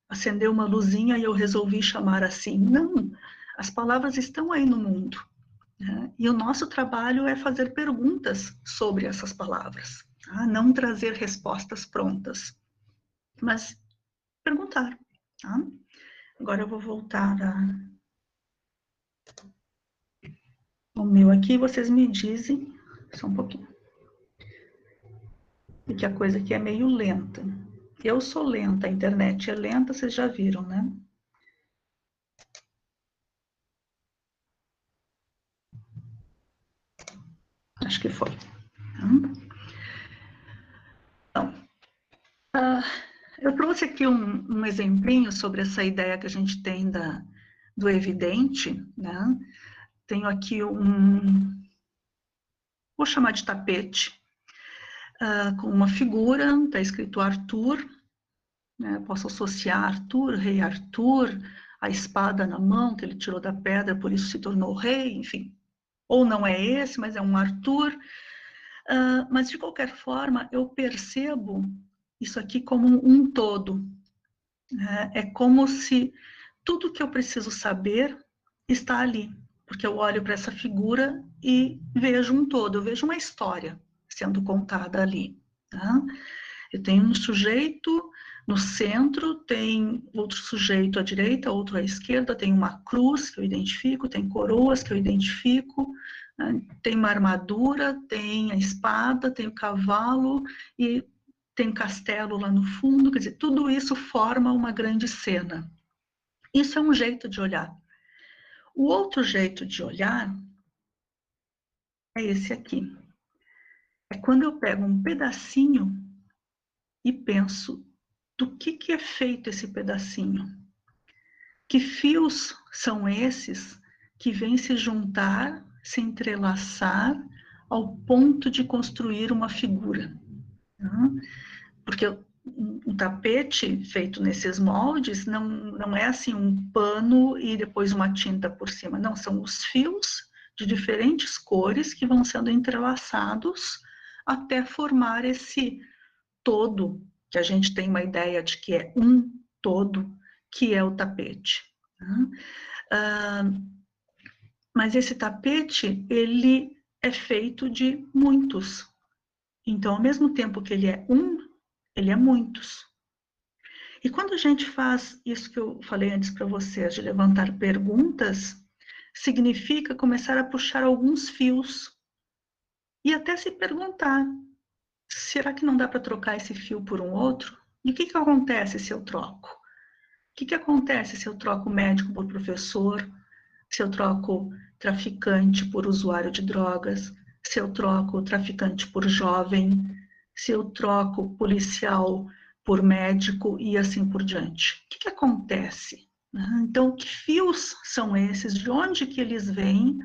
acender uma luzinha e eu resolvi chamar assim. Não, as palavras estão aí no mundo. E o nosso trabalho é fazer perguntas sobre essas palavras. Não trazer respostas prontas, mas perguntar. Agora eu vou voltar ao meu aqui, vocês me dizem, só um pouquinho, porque a coisa aqui é meio lenta. Eu sou lenta, a internet é lenta, vocês já viram, né? Acho que foi. Então, eu trouxe aqui um exemplinho sobre essa ideia que a gente tem do evidente, né? Tenho aqui vou chamar de tapete, com uma figura, está escrito Arthur, né? Posso associar Arthur, rei Arthur, a espada na mão que ele tirou da pedra, por isso se tornou rei, enfim. Ou não é esse, mas é um Arthur. Mas, de qualquer forma, eu percebo isso aqui como um todo. Né? É como se tudo que eu preciso saber está ali, porque eu olho para essa figura e vejo um todo, eu vejo uma história sendo contada ali. Tá? Eu tenho um sujeito no centro, tem outro sujeito à direita, outro à esquerda, tem uma cruz que eu identifico, tem coroas que eu identifico, né? Tem uma armadura, tem a espada, tem o cavalo e tem castelo lá no fundo, quer dizer, tudo isso forma uma grande cena. Isso é um jeito de olhar. O outro jeito de olhar é esse aqui. É quando eu pego um pedacinho e penso do que é feito esse pedacinho. Que fios são esses que vêm se juntar, se entrelaçar ao ponto de construir uma figura. Porque um tapete feito nesses moldes não é assim um pano e depois uma tinta por cima. Não, são os fios de diferentes cores que vão sendo entrelaçados até formar esse todo, que a gente tem uma ideia de que é um todo, que é o tapete. Mas esse tapete, ele é feito de muitos. Então, ao mesmo tempo que ele é um, ele é muitos. E quando a gente faz isso que eu falei antes para vocês, de levantar perguntas, significa começar a puxar alguns fios e até se perguntar, será que não dá para trocar esse fio por um outro? E o que acontece se eu troco? O que acontece se eu troco médico por professor? Se eu troco traficante por usuário de drogas? Se eu troco traficante por jovem? Se eu troco policial por médico e assim por diante? O que acontece? Então, que fios são esses? De onde que eles vêm?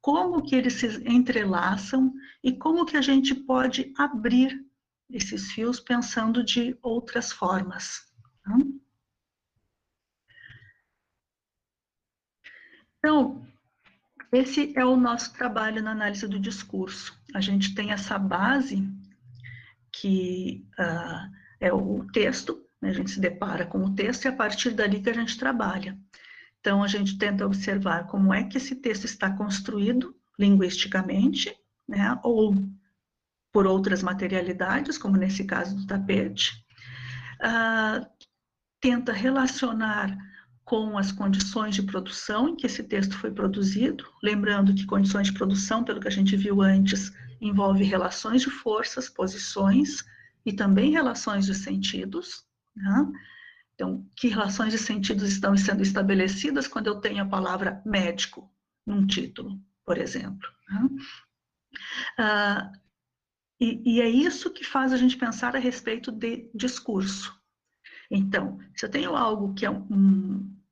Como que eles se entrelaçam? E como que a gente pode abrir esses fios pensando de outras formas? Então, esse é o nosso trabalho na análise do discurso. A gente tem essa base que é o texto, né? A gente se depara com o texto e a partir dali que a gente trabalha. Então, a gente tenta observar como é que esse texto está construído linguisticamente, né? Ou por outras materialidades, como nesse caso do tapete. Tenta relacionar com as condições de produção em que esse texto foi produzido, lembrando que condições de produção, pelo que a gente viu antes, envolve relações de forças, posições e também relações de sentidos. Né? Então, que relações de sentidos estão sendo estabelecidas quando eu tenho a palavra médico num título, por exemplo. Né? E é isso que faz a gente pensar a respeito de discurso. Então, se eu tenho algo que é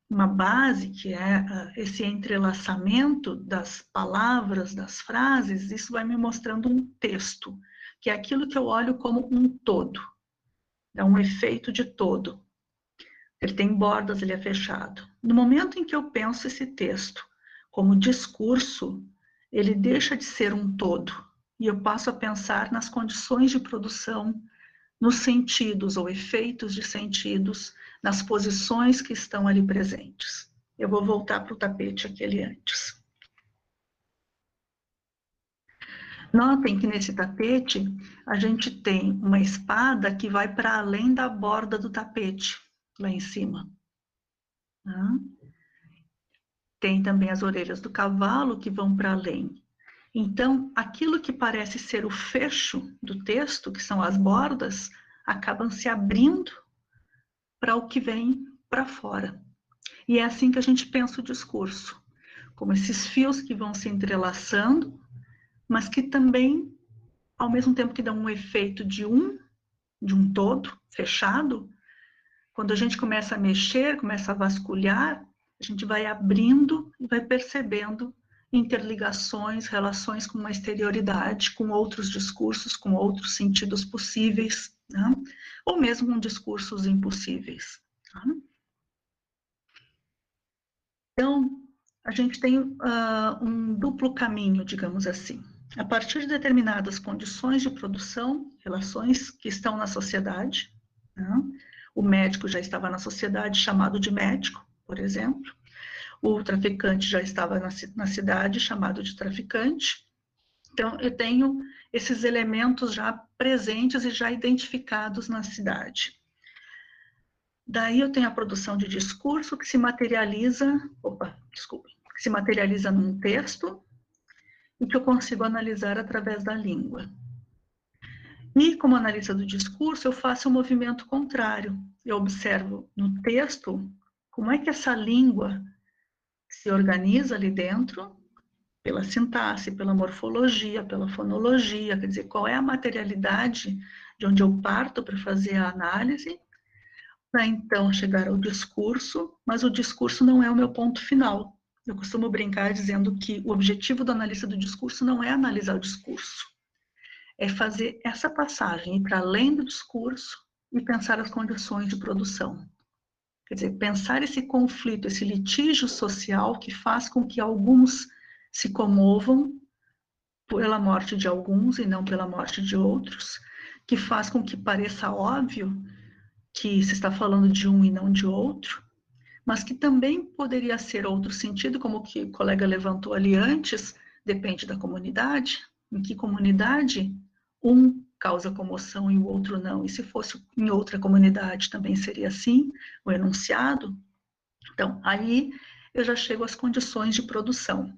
uma base, que é esse entrelaçamento das palavras, das frases, isso vai me mostrando um texto, que é aquilo que eu olho como um todo. É um efeito de todo. Ele tem bordas, ele é fechado. No momento em que eu penso esse texto como discurso, ele deixa de ser um todo, e eu passo a pensar nas condições de produção, nos sentidos ou efeitos de sentidos, nas posições que estão ali presentes. Eu vou voltar para o tapete aquele antes. Notem que nesse tapete a gente tem uma espada que vai para além da borda do tapete, lá em cima. Tem também as orelhas do cavalo que vão para além. Então, aquilo que parece ser o fecho do texto, que são as bordas, acabam se abrindo para o que vem para fora. E é assim que a gente pensa o discurso, como esses fios que vão se entrelaçando, mas que também, ao mesmo tempo que dão um efeito de um todo fechado, quando a gente começa a mexer, começa a vasculhar, a gente vai abrindo e vai percebendo interligações, relações com uma exterioridade, com outros discursos, com outros sentidos possíveis, né? Ou mesmo com discursos impossíveis. Tá? Então, a gente tem um duplo caminho, digamos assim. A partir de determinadas condições de produção, relações que estão na sociedade, Né? O médico já estava na sociedade chamado de médico, por exemplo. O traficante já estava na cidade chamado de traficante. Então, eu tenho esses elementos já presentes e já identificados na cidade. Daí eu tenho a produção de discurso que se materializa, que se materializa num texto e que eu consigo analisar através da língua. E como analista do discurso, eu faço um movimento contrário. Eu observo no texto como é que essa língua se organiza ali dentro, pela sintaxe, pela morfologia, pela fonologia, quer dizer, qual é a materialidade de onde eu parto para fazer a análise, para então chegar ao discurso, mas o discurso não é o meu ponto final. Eu costumo brincar dizendo que o objetivo do analista do discurso não é analisar o discurso, é fazer essa passagem, ir para além do discurso e pensar as condições de produção. Quer dizer, pensar esse conflito, esse litígio social que faz com que alguns se comovam pela morte de alguns e não pela morte de outros, que faz com que pareça óbvio que se está falando de um e não de outro, mas que também poderia ser outro sentido, como que o colega levantou ali antes, depende da comunidade, em que comunidade um causa comoção e o outro não, e se fosse em outra comunidade também seria assim, o enunciado. Então, aí eu já chego às condições de produção.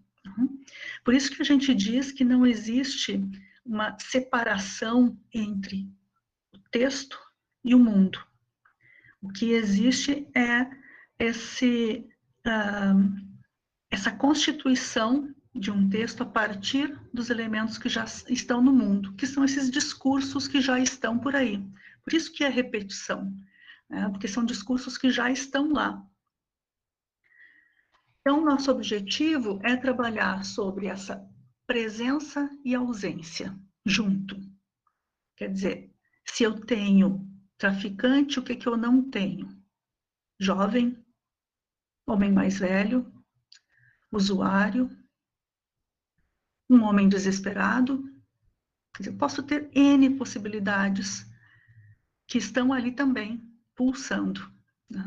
Por isso que a gente diz que não existe uma separação entre o texto e o mundo. O que existe é essa constituição de um texto a partir dos elementos que já estão no mundo, que são esses discursos que já estão por aí. Por isso que é repetição, né? Porque são discursos que já estão lá. Então, nosso objetivo é trabalhar sobre essa presença e ausência junto. Quer dizer, se eu tenho traficante, o que eu não tenho? Jovem, homem mais velho, usuário, um homem desesperado. Quer dizer, eu posso ter N possibilidades que estão ali também, pulsando. Né?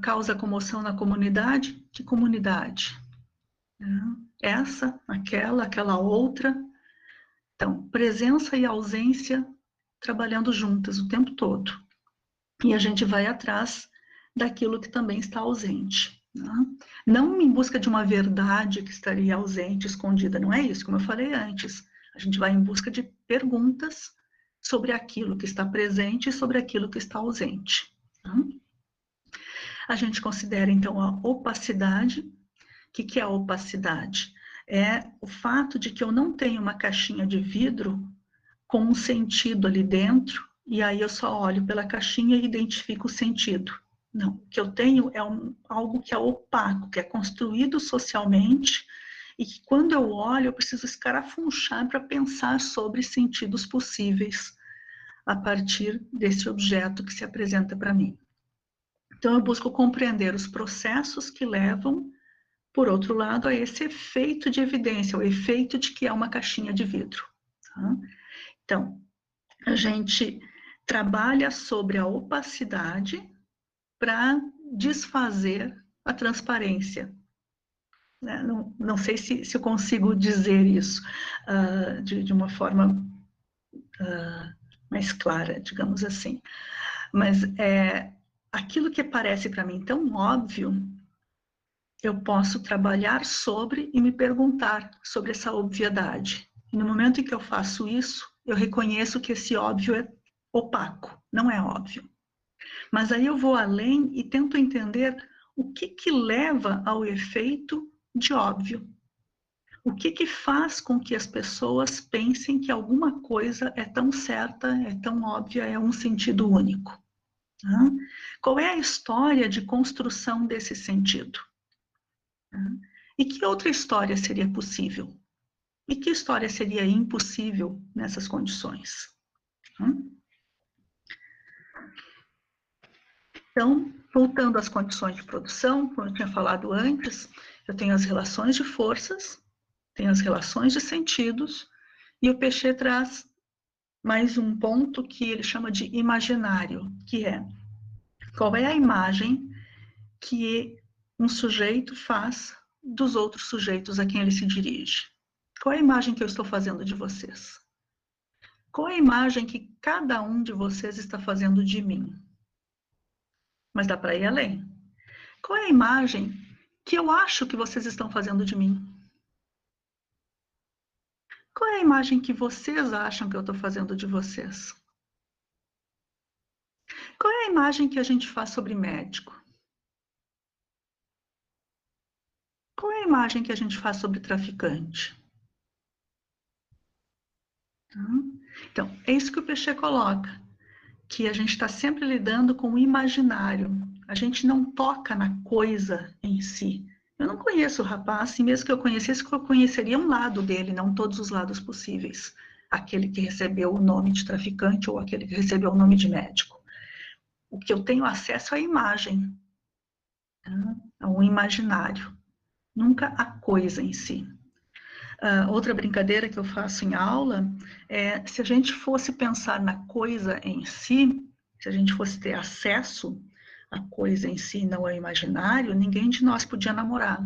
Causa comoção na comunidade? Que comunidade? Essa, aquela outra. Então, presença e ausência trabalhando juntas o tempo todo. E a gente vai atrás daquilo que também está ausente. Não em busca de uma verdade que estaria ausente, escondida, não é isso, como eu falei antes. A gente vai em busca de perguntas sobre aquilo que está presente e sobre aquilo que está ausente. A gente considera, então, a opacidade. O que é a opacidade? É o fato de que eu não tenho uma caixinha de vidro com um sentido ali dentro, e aí eu só olho pela caixinha e identifico o sentido. Não, o que eu tenho é algo que é opaco, que é construído socialmente, e que quando eu olho eu preciso escarafunchar para pensar sobre sentidos possíveis a partir desse objeto que se apresenta para mim. Então eu busco compreender os processos que levam, por outro lado, a esse efeito de evidência, o efeito de que é uma caixinha de vidro. Tá? Então, a gente trabalha sobre a opacidade para desfazer a transparência. Não sei se eu consigo dizer isso de uma forma mais clara, digamos assim. Mas aquilo que parece para mim tão óbvio, eu posso trabalhar sobre e me perguntar sobre essa obviedade. E no momento em que eu faço isso, eu reconheço que esse óbvio é opaco, não é óbvio. Mas aí eu vou além e tento entender o que leva ao efeito de óbvio. O que faz com que as pessoas pensem que alguma coisa é tão certa, é tão óbvia, é um sentido único? Qual é a história de construção desse sentido? E que outra história seria possível? E que história seria impossível nessas condições? Então, voltando às condições de produção, como eu tinha falado antes, eu tenho as relações de forças, tenho as relações de sentidos, e o Pechet traz mais um ponto que ele chama de imaginário, que é qual é a imagem que um sujeito faz dos outros sujeitos a quem ele se dirige. Qual é a imagem que eu estou fazendo de vocês? Qual é a imagem que cada um de vocês está fazendo de mim? Mas dá para ir além. Qual é a imagem que eu acho que vocês estão fazendo de mim? Qual é a imagem que vocês acham que eu estou fazendo de vocês? Qual é a imagem que a gente faz sobre médico? Qual é a imagem que a gente faz sobre traficante? Então, é isso que o Peixe coloca, que a gente está sempre lidando com o imaginário. A gente não toca na coisa em si. Eu não conheço o rapaz, e mesmo que eu conhecesse, eu conheceria um lado dele, não todos os lados possíveis. Aquele que recebeu o nome de traficante ou aquele que recebeu o nome de médico. O que eu tenho acesso é a imagem, é um imaginário, nunca a coisa em si. Outra brincadeira que eu faço em aula é, se a gente fosse pensar na coisa em si, se a gente fosse ter acesso à coisa em si, não ao imaginário, ninguém de nós podia namorar.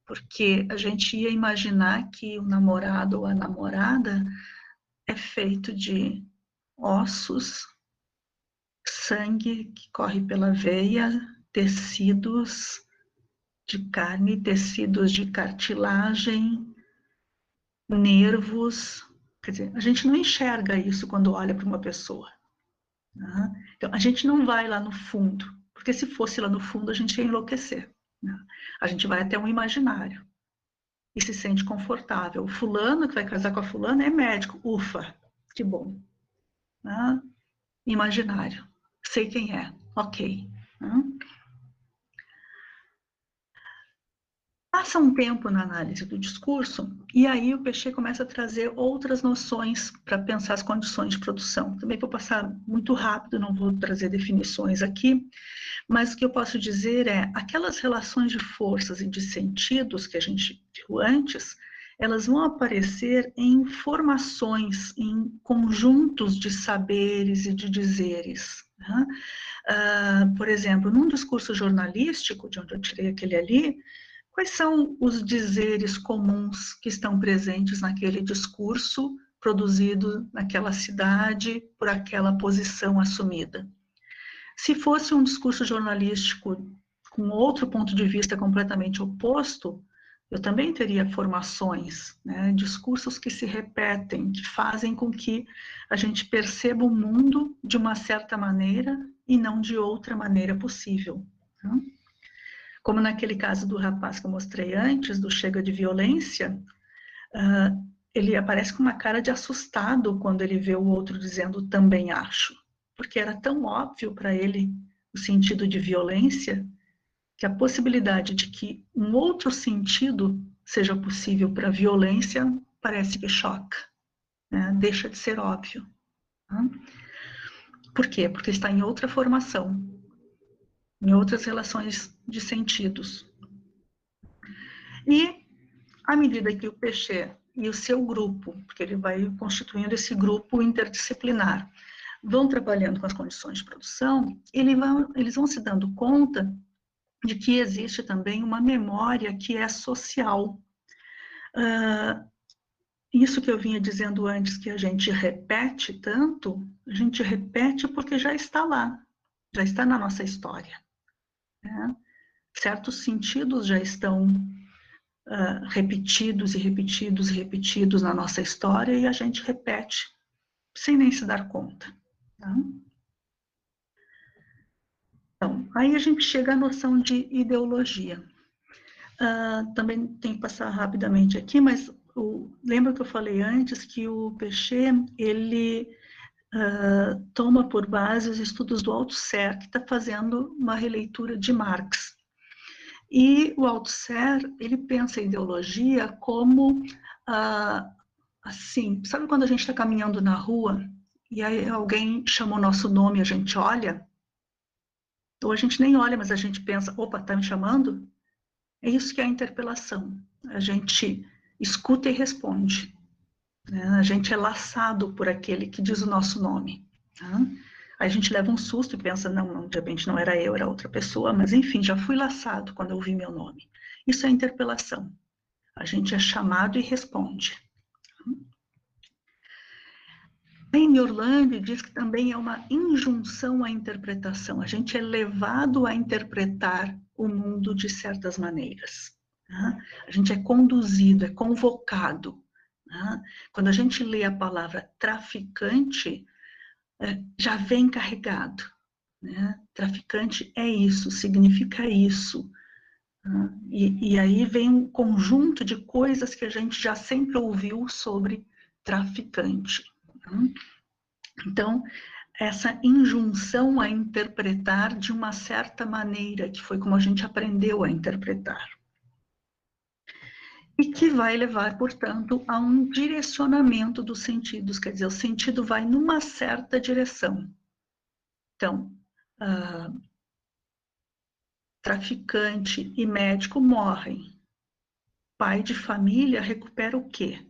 Porque a gente ia imaginar que o namorado ou a namorada é feito de ossos, sangue que corre pela veia, tecidos de carne, tecidos de cartilagem, nervos. Quer dizer, a gente não enxerga isso quando olha para uma pessoa. Né? Então, a gente não vai lá no fundo, porque se fosse lá no fundo, a gente ia enlouquecer. Né? A gente vai até um imaginário e se sente confortável. O fulano que vai casar com a fulana é médico. Ufa, que bom. Né? Imaginário. Sei quem é. Ok. Né? Passa um tempo na análise do discurso e aí o Peixe começa a trazer outras noções para pensar as condições de produção. Também vou passar muito rápido, não vou trazer definições aqui, mas o que eu posso dizer é aquelas relações de forças e de sentidos que a gente viu antes, elas vão aparecer em formações, em conjuntos de saberes e de dizeres. Né? Por exemplo, num discurso jornalístico, de onde eu tirei aquele ali, quais são os dizeres comuns que estão presentes naquele discurso produzido naquela cidade por aquela posição assumida? Se fosse um discurso jornalístico com outro ponto de vista completamente oposto, eu também teria formações, né, discursos que se repetem, que fazem com que a gente perceba o mundo de uma certa maneira e não de outra maneira possível. Né? Como naquele caso do rapaz que eu mostrei antes, do Chega de Violência, ele aparece com uma cara de assustado quando ele vê o outro dizendo também acho, porque era tão óbvio para ele o sentido de violência, que a possibilidade de que um outro sentido seja possível para a violência parece que choca, né? Deixa de ser óbvio. Né? Por quê? Porque está em outra formação, em outras relações de sentidos. E, à medida que o Peixe e o seu grupo, porque ele vai constituindo esse grupo interdisciplinar, vão trabalhando com as condições de produção, eles vão se dando conta de que existe também uma memória que é social. Isso que eu vinha dizendo antes, que a gente repete tanto, a gente repete porque já está lá, já está na nossa história. Né? Certos sentidos já estão repetidos e repetidos e repetidos na nossa história e a gente repete sem nem se dar conta. Tá? Então, aí a gente chega à noção de ideologia. Também tem que passar rapidamente aqui, mas lembra que eu falei antes que o Peixe, ele toma por base os estudos do Althusser, que está fazendo uma releitura de Marx. E o Althusser, ele pensa a ideologia como, assim, sabe quando a gente está caminhando na rua e aí alguém chama o nosso nome e a gente olha? Ou a gente nem olha, mas a gente pensa, opa, está me chamando? É isso que é a interpelação. A gente escuta e responde. né? A gente é laçado por aquele que diz o nosso nome. Tá? Aí a gente leva um susto e pensa, não, de repente não era eu, era outra pessoa, mas enfim, já fui laçado quando eu ouvi meu nome. Isso é interpelação. A gente é chamado e responde. Em Orlando diz que também é uma injunção à interpretação. A gente é levado a interpretar o mundo de certas maneiras. Tá? A gente é conduzido, é convocado. Tá? Quando a gente lê a palavra traficante, já vem carregado. Né? Traficante é isso, significa isso. Tá? E aí vem um conjunto de coisas que a gente já sempre ouviu sobre traficante. Tá? Então, essa injunção a interpretar de uma certa maneira, que foi como a gente aprendeu a interpretar. E que vai levar, portanto, a um direcionamento dos sentidos, quer dizer, o sentido vai numa certa direção. Então, traficante e médico morrem. Pai de família recupera o quê?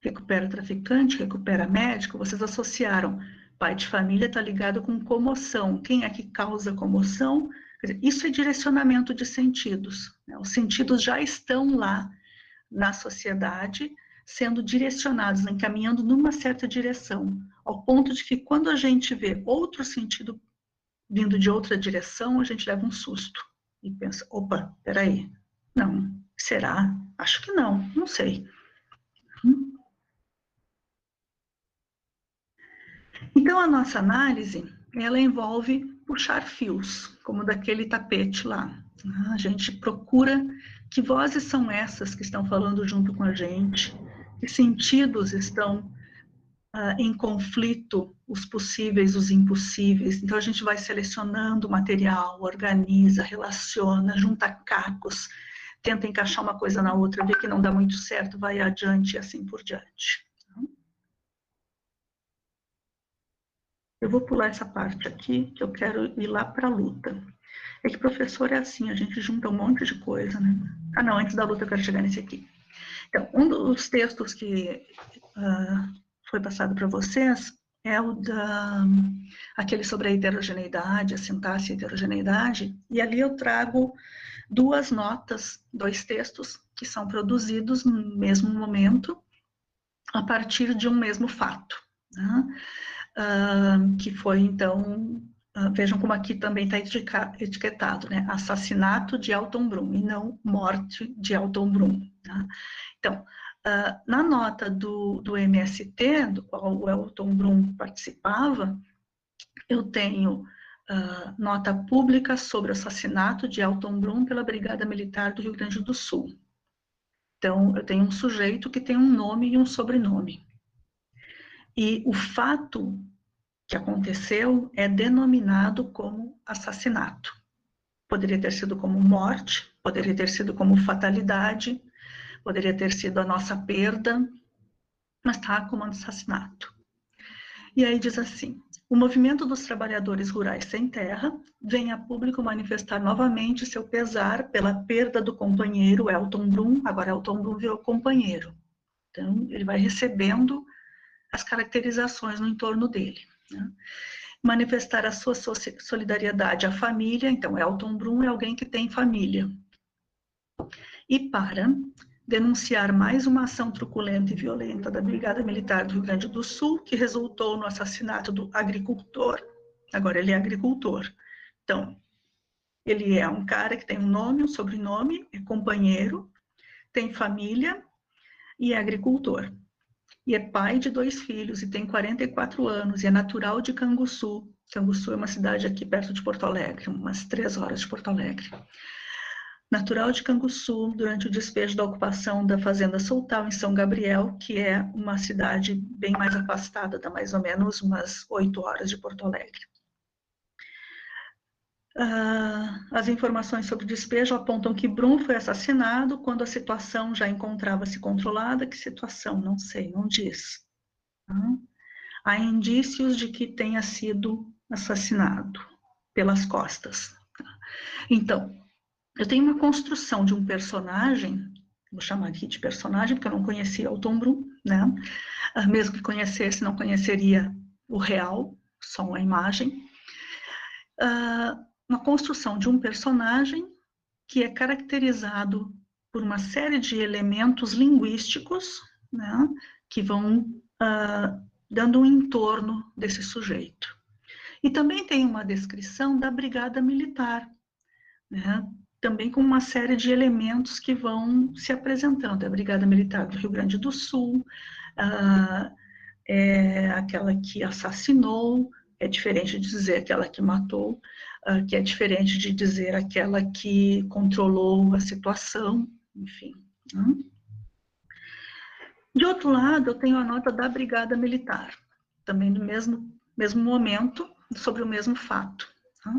Recupera traficante, recupera médico, vocês associaram. Pai de família está ligado com comoção. Quem é que causa comoção? Quer dizer, isso é direcionamento de sentidos. Né? Os sentidos já estão lá na sociedade, sendo direcionados, encaminhando numa certa direção, ao ponto de que quando a gente vê outro sentido vindo de outra direção, a gente leva um susto e pensa, opa, peraí, não, será? Acho que não sei. Então, a nossa análise, ela envolve puxar fios, como daquele tapete lá. A gente procura que vozes são essas que estão falando junto com a gente, que sentidos estão em conflito, os possíveis, os impossíveis. Então, a gente vai selecionando o material, organiza, relaciona, junta cacos, tenta encaixar uma coisa na outra, vê que não dá muito certo, vai adiante e assim por diante. Eu vou pular essa parte aqui, que eu quero ir lá para a luta. É que professor é assim, a gente junta um monte de coisa, né? Ah, não, antes da luta eu quero chegar nesse aqui. Então, um dos textos que foi passado para vocês é aquele sobre a heterogeneidade, a sintaxe e a heterogeneidade, e ali eu trago duas notas, dois textos que são produzidos no mesmo momento, a partir de um mesmo fato, né? Que foi, então, vejam como aqui também está etiquetado, né? Assassinato de Elton Brum, e não morte de Elton Brum. Tá? Então, na nota do MST, do qual o Elton Brum participava, eu tenho nota pública sobre o assassinato de Elton Brum pela Brigada Militar do Rio Grande do Sul. Então, eu tenho um sujeito que tem um nome e um sobrenome. E o fato que aconteceu é denominado como assassinato. Poderia ter sido como morte, poderia ter sido como fatalidade, poderia ter sido a nossa perda, mas está como assassinato. E aí diz assim, o movimento dos trabalhadores rurais sem terra vem a público manifestar novamente seu pesar pela perda do companheiro Elton Brum, agora Elton Brum virou companheiro. Então, ele vai recebendo as caracterizações no entorno dele. Né? Manifestar a sua solidariedade à família, então Elton Brum é alguém que tem família. E para denunciar mais uma ação truculenta e violenta da Brigada Militar do Rio Grande do Sul, que resultou no assassinato do agricultor, agora ele é agricultor. Então, ele é um cara que tem um nome, um sobrenome, é companheiro, tem família e é agricultor. E é pai de 2 filhos, e tem 44 anos, e é natural de Canguçu. Canguçu é uma cidade aqui perto de Porto Alegre, umas 3 horas de Porto Alegre. Natural de Canguçu, durante o despejo da ocupação da Fazenda Soltal, em São Gabriel, que é uma cidade bem mais afastada, dá mais ou menos umas 8 horas de Porto Alegre. As informações sobre o despejo apontam que Brum foi assassinado quando a situação já encontrava-se controlada. Que situação? Não sei, não diz. Há indícios de que tenha sido assassinado pelas costas. Então, eu tenho uma construção de um personagem, vou chamar aqui de personagem, porque eu não conhecia Elton Brum, né? Mesmo que conhecesse, não conheceria o real, só a imagem. Uma construção de um personagem que é caracterizado por uma série de elementos linguísticos, né, que vão dando um entorno desse sujeito. E também tem uma descrição da brigada militar, né, também com uma série de elementos que vão se apresentando. A Brigada Militar do Rio Grande do Sul, é aquela que assassinou, é diferente de dizer aquela que matou, que é diferente de dizer aquela que controlou a situação, enfim. Né? De outro lado, eu tenho a nota da Brigada Militar, também no mesmo momento, sobre o mesmo fato. Tá?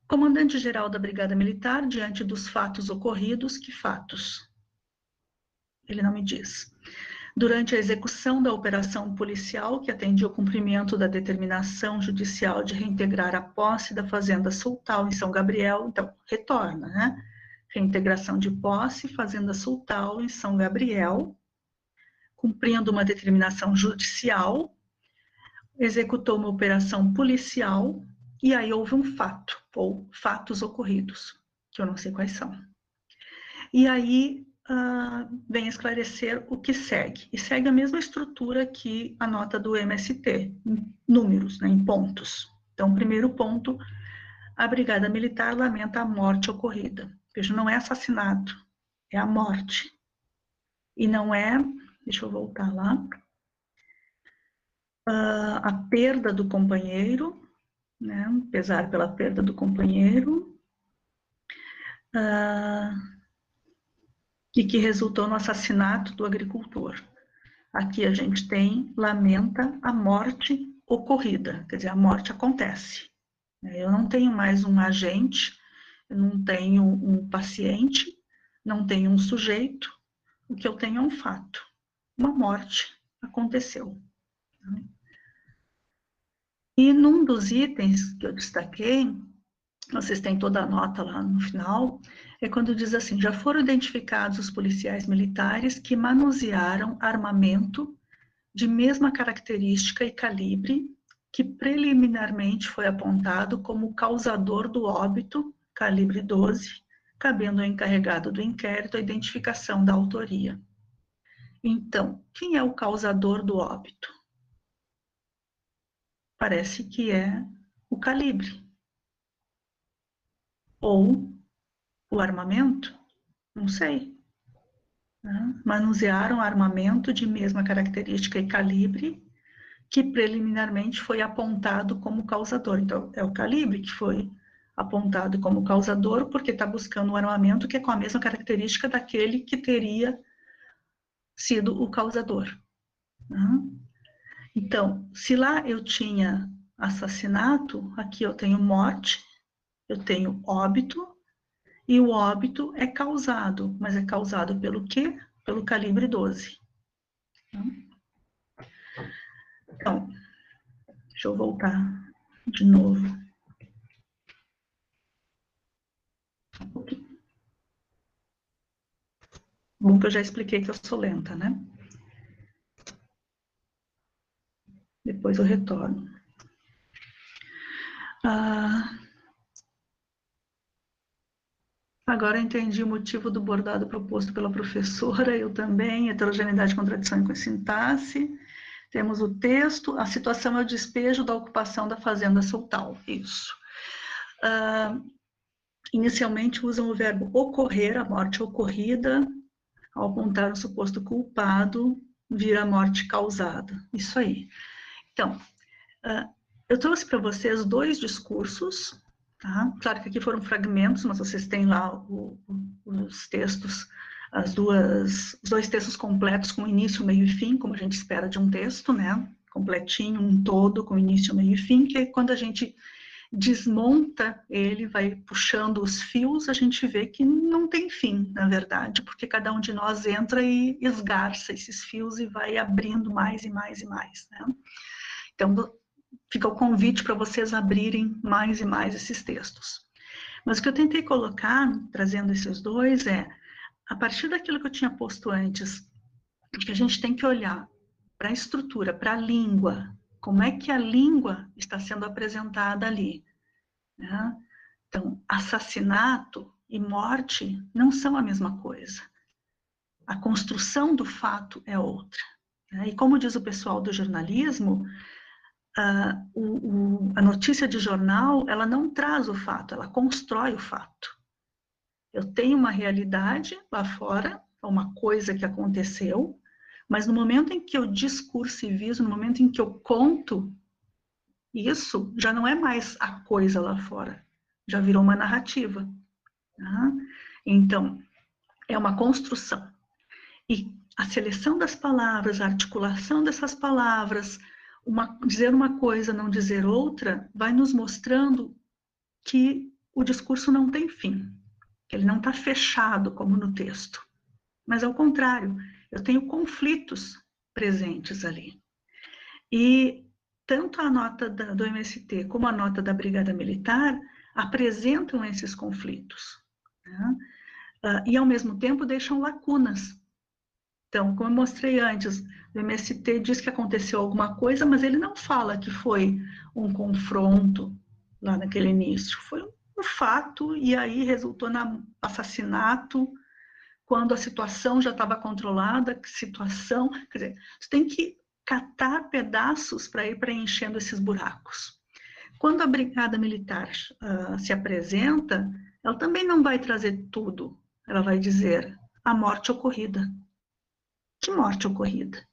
Comandante-geral da Brigada Militar, diante dos fatos ocorridos, que fatos? Ele não me diz. Durante a execução da operação policial, que atendia ao cumprimento da determinação judicial de reintegrar a posse da Fazenda Sultal em São Gabriel, então, retorna, né? Reintegração de posse, Fazenda Sultal em São Gabriel, cumprindo uma determinação judicial, executou uma operação policial, e aí houve um fato, ou fatos ocorridos, que eu não sei quais são. E aí vem esclarecer o que segue. E segue a mesma estrutura que a nota do MST, em números, né, em pontos. Então, primeiro ponto, a Brigada Militar lamenta a morte ocorrida. Veja, não é assassinato, é a morte. E não é, deixa eu voltar lá, a perda do companheiro, né, pesar pela perda do companheiro, e que resultou no assassinato do agricultor. Aqui a gente tem, lamenta a morte ocorrida, quer dizer, a morte acontece. Eu não tenho mais um agente, eu não tenho um paciente, não tenho um sujeito, o que eu tenho é um fato. Uma morte aconteceu. E num dos itens que eu destaquei, vocês têm toda a nota lá no final, é quando diz assim, já foram identificados os policiais militares que manusearam armamento de mesma característica e calibre que preliminarmente foi apontado como causador do óbito, calibre 12, cabendo ao encarregado do inquérito a identificação da autoria. Então, quem é o causador do óbito? Parece que é o calibre. Ou o armamento? Não sei. Manusearam armamento de mesma característica e calibre que preliminarmente foi apontado como causador. Então, é o calibre que foi apontado como causador porque está buscando um armamento que é com a mesma característica daquele que teria sido o causador. Então, se lá eu tinha assassinato, aqui eu tenho morte, eu tenho óbito, e o óbito é causado, mas é causado pelo quê? Pelo calibre 12. Então, deixa eu voltar de novo. Um pouquinho. Bom que eu já expliquei que eu sou lenta, né? Depois eu retorno. Agora eu entendi o motivo do bordado proposto pela professora, eu também, heterogeneidade, contradição e sintaxe. Temos o texto, a situação é o despejo da ocupação da Fazenda Sultal, isso. Inicialmente usam o verbo ocorrer, a morte ocorrida, ao apontar o suposto culpado, vira a morte causada, isso aí. Então, eu trouxe para vocês dois discursos, tá? Claro que aqui foram fragmentos, mas vocês têm lá os textos, os dois textos completos com início, meio e fim, como a gente espera de um texto, né? Completinho, um todo, com início, meio e fim, que quando a gente desmonta ele, vai puxando os fios, a gente vê que não tem fim, na verdade, porque cada um de nós entra e esgarça esses fios e vai abrindo mais e mais e mais, né? Então, fica o convite para vocês abrirem mais e mais esses textos. Mas o que eu tentei colocar, trazendo esses dois, a partir daquilo que eu tinha posto antes, que a gente tem que olhar para a estrutura, para a língua, como é que a língua está sendo apresentada ali, né? Então, assassinato e morte não são a mesma coisa. A construção do fato é outra, né? E como diz o pessoal do jornalismo, a notícia de jornal, ela não traz o fato, ela constrói o fato. Eu tenho uma realidade lá fora, uma coisa que aconteceu, mas no momento em que eu discursivizo, no momento em que eu conto, isso já não é mais a coisa lá fora, já virou uma narrativa. Tá? Então, é uma construção. E a seleção das palavras, a articulação dessas palavras, dizer uma coisa, não dizer outra, vai nos mostrando que o discurso não tem fim, que ele não está fechado como no texto. Mas, ao contrário, eu tenho conflitos presentes ali. E tanto a nota do MST como a nota da Brigada Militar apresentam esses conflitos, né? E, ao mesmo tempo, deixam lacunas. Então, como eu mostrei antes, o MST diz que aconteceu alguma coisa, mas ele não fala que foi um confronto lá naquele início. Foi um fato, e aí resultou no assassinato, quando a situação já estava controlada, quer dizer, você tem que catar pedaços para ir preenchendo esses buracos. Quando a Brigada Militar se apresenta, ela também não vai trazer tudo, ela vai dizer a morte ocorrida. Que morte ocorrida?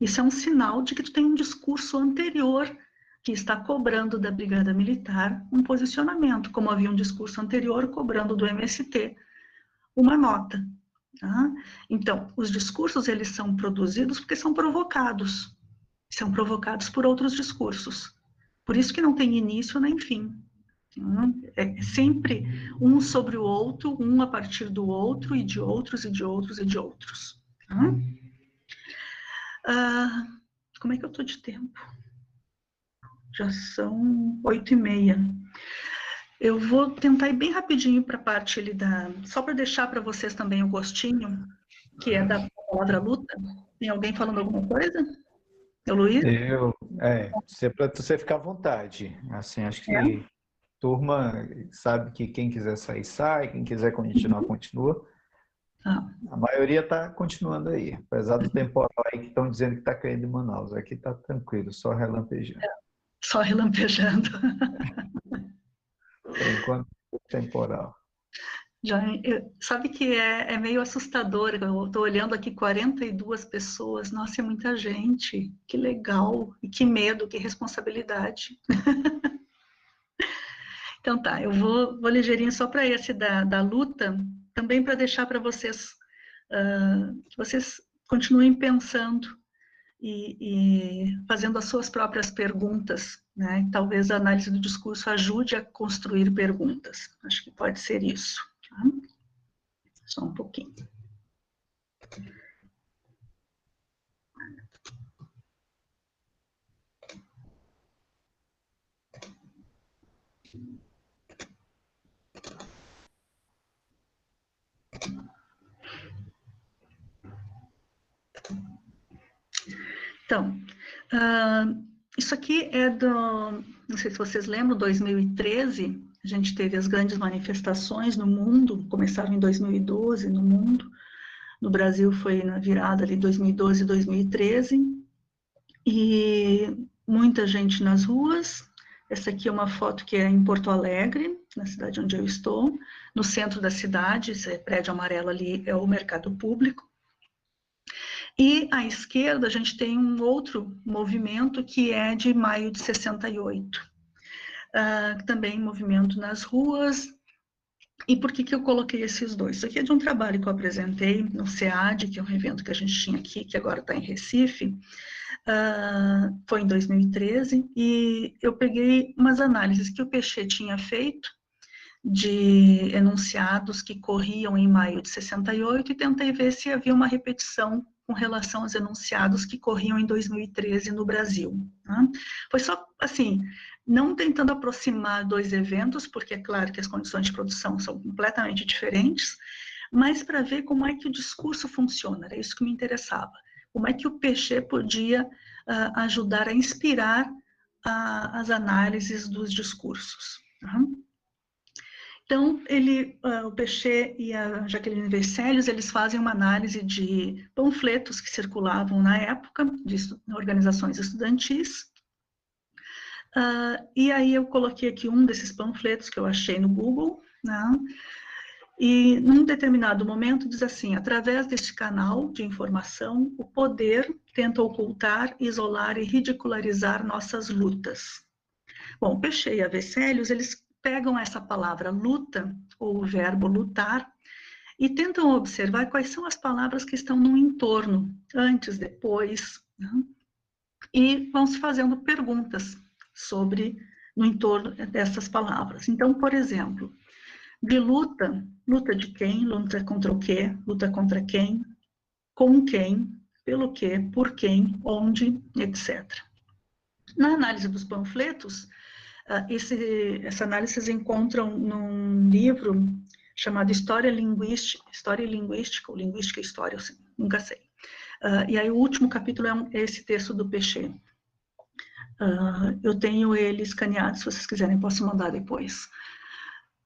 Isso é um sinal de que tu tem um discurso anterior que está cobrando da Brigada Militar um posicionamento, como havia um discurso anterior cobrando do MST uma nota. Tá? Então, os discursos, eles são produzidos porque são provocados por outros discursos. Por isso que não tem início nem fim. É sempre um sobre o outro, um a partir do outro, e de outros, e de outros, e de outros. Tá? Como é que eu estou de tempo? Já são 8h30. Eu vou tentar ir bem rapidinho para a parte ali só para deixar para vocês também o gostinho, que é da palavra luta. Tem alguém falando alguma coisa? É o Luiz? Para você ficar à vontade. Assim, acho que turma sabe que quem quiser sair, sai, quem quiser continuar, continua. A maioria está continuando aí, apesar do temporal aí que estão dizendo que está caindo em Manaus. Aqui está tranquilo, só relampejando. Só relampejando. Por enquanto, temporal. Sabe que é meio assustador, eu estou olhando aqui 42 pessoas, nossa, é muita gente, que legal, e que medo, que responsabilidade. Então tá, eu vou ligeirinho só para esse da luta, também para deixar para vocês, que vocês continuem pensando e fazendo as suas próprias perguntas, né? Talvez a análise do discurso ajude a construir perguntas, acho que pode ser isso. Tá? Só um pouquinho. Então, isso aqui é não sei se vocês lembram, 2013, a gente teve as grandes manifestações no mundo, começaram em 2012 no mundo, no Brasil foi na virada ali 2012 e 2013, e muita gente nas ruas. Essa aqui é uma foto que é em Porto Alegre, na cidade onde eu estou, no centro da cidade, esse prédio amarelo ali é o Mercado Público. E à esquerda a gente tem um outro movimento que é de maio de 68. Também movimento nas ruas. E por que eu coloquei esses dois? Isso aqui é de um trabalho que eu apresentei no SEAD, que é um evento que a gente tinha aqui, que agora está em Recife. Foi em 2013, e eu peguei umas análises que o Pechet tinha feito de enunciados que corriam em maio de 68 e tentei ver se havia uma repetição com relação aos enunciados que corriam em 2013 no Brasil. Tá? Foi só, assim, não tentando aproximar dois eventos, porque é claro que as condições de produção são completamente diferentes, mas para ver como é que o discurso funciona, era isso que me interessava. Como é que o Péchet podia ajudar a inspirar as análises dos discursos. Então, o Péchet e a Jacqueline Vessélios, eles fazem uma análise de panfletos que circulavam na época, de organizações estudantis, e aí eu coloquei aqui um desses panfletos que eu achei no Google, né? E num determinado momento diz assim: através deste canal de informação, o poder tenta ocultar, isolar e ridicularizar nossas lutas. Bom, o Péchet e a Vessélios, eles pegam essa palavra luta, ou o verbo lutar, e tentam observar quais são as palavras que estão no entorno, antes, depois, né? E vão se fazendo perguntas no entorno dessas palavras. Então, por exemplo, de luta, luta de quem, luta contra o quê, luta contra quem, com quem, pelo quê, por quem, onde, etc. Na análise dos panfletos, essa análise vocês encontram num livro chamado História e Linguística, ou Linguística e História, eu nunca sei. E aí o último capítulo é esse texto do Péchet. Eu tenho ele escaneado, se vocês quiserem, posso mandar depois.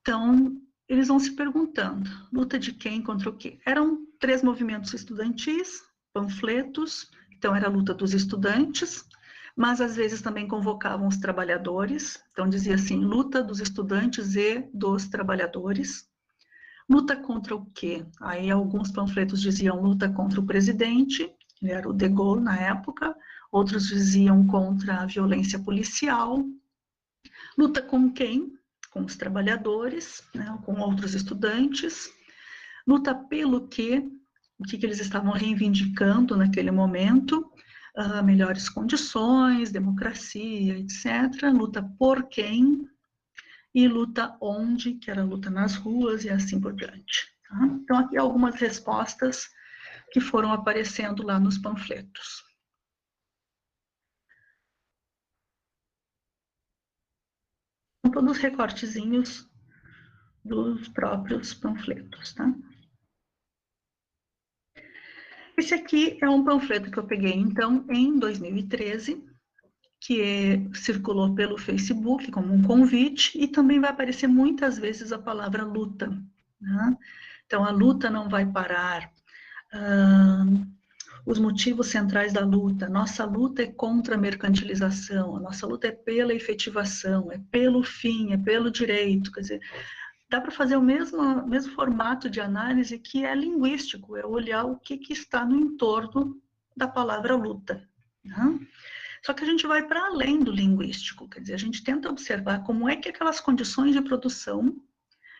Então, eles vão se perguntando, luta de quem contra o quê? Eram 3 movimentos estudantis, panfletos, então era a luta dos estudantes, mas às vezes também convocavam os trabalhadores, então dizia assim, luta dos estudantes e dos trabalhadores. Luta contra o quê? Aí alguns panfletos diziam luta contra o presidente, ele era o de Gaulle na época, outros diziam contra a violência policial. Luta com quem? Com os trabalhadores, né, com outros estudantes. Luta pelo quê? O que eles estavam reivindicando naquele momento? Melhores condições, democracia, etc. Luta por quem? E luta onde, que era a luta nas ruas e assim por diante. Tá? Então, aqui algumas respostas que foram aparecendo lá nos panfletos. São todos recortezinhos dos próprios panfletos, tá? Esse aqui é um panfleto que eu peguei, então, em 2013, que circulou pelo Facebook como um convite, e também vai aparecer muitas vezes a palavra luta, né? Então, a luta não vai parar, os motivos centrais da luta, nossa luta é contra a mercantilização, a nossa luta é pela efetivação, é pelo fim, é pelo direito, quer dizer, dá para fazer o mesmo formato de análise que é linguístico, é olhar o que está no entorno da palavra luta, né? Só que a gente vai para além do linguístico, quer dizer, a gente tenta observar como é que aquelas condições de produção,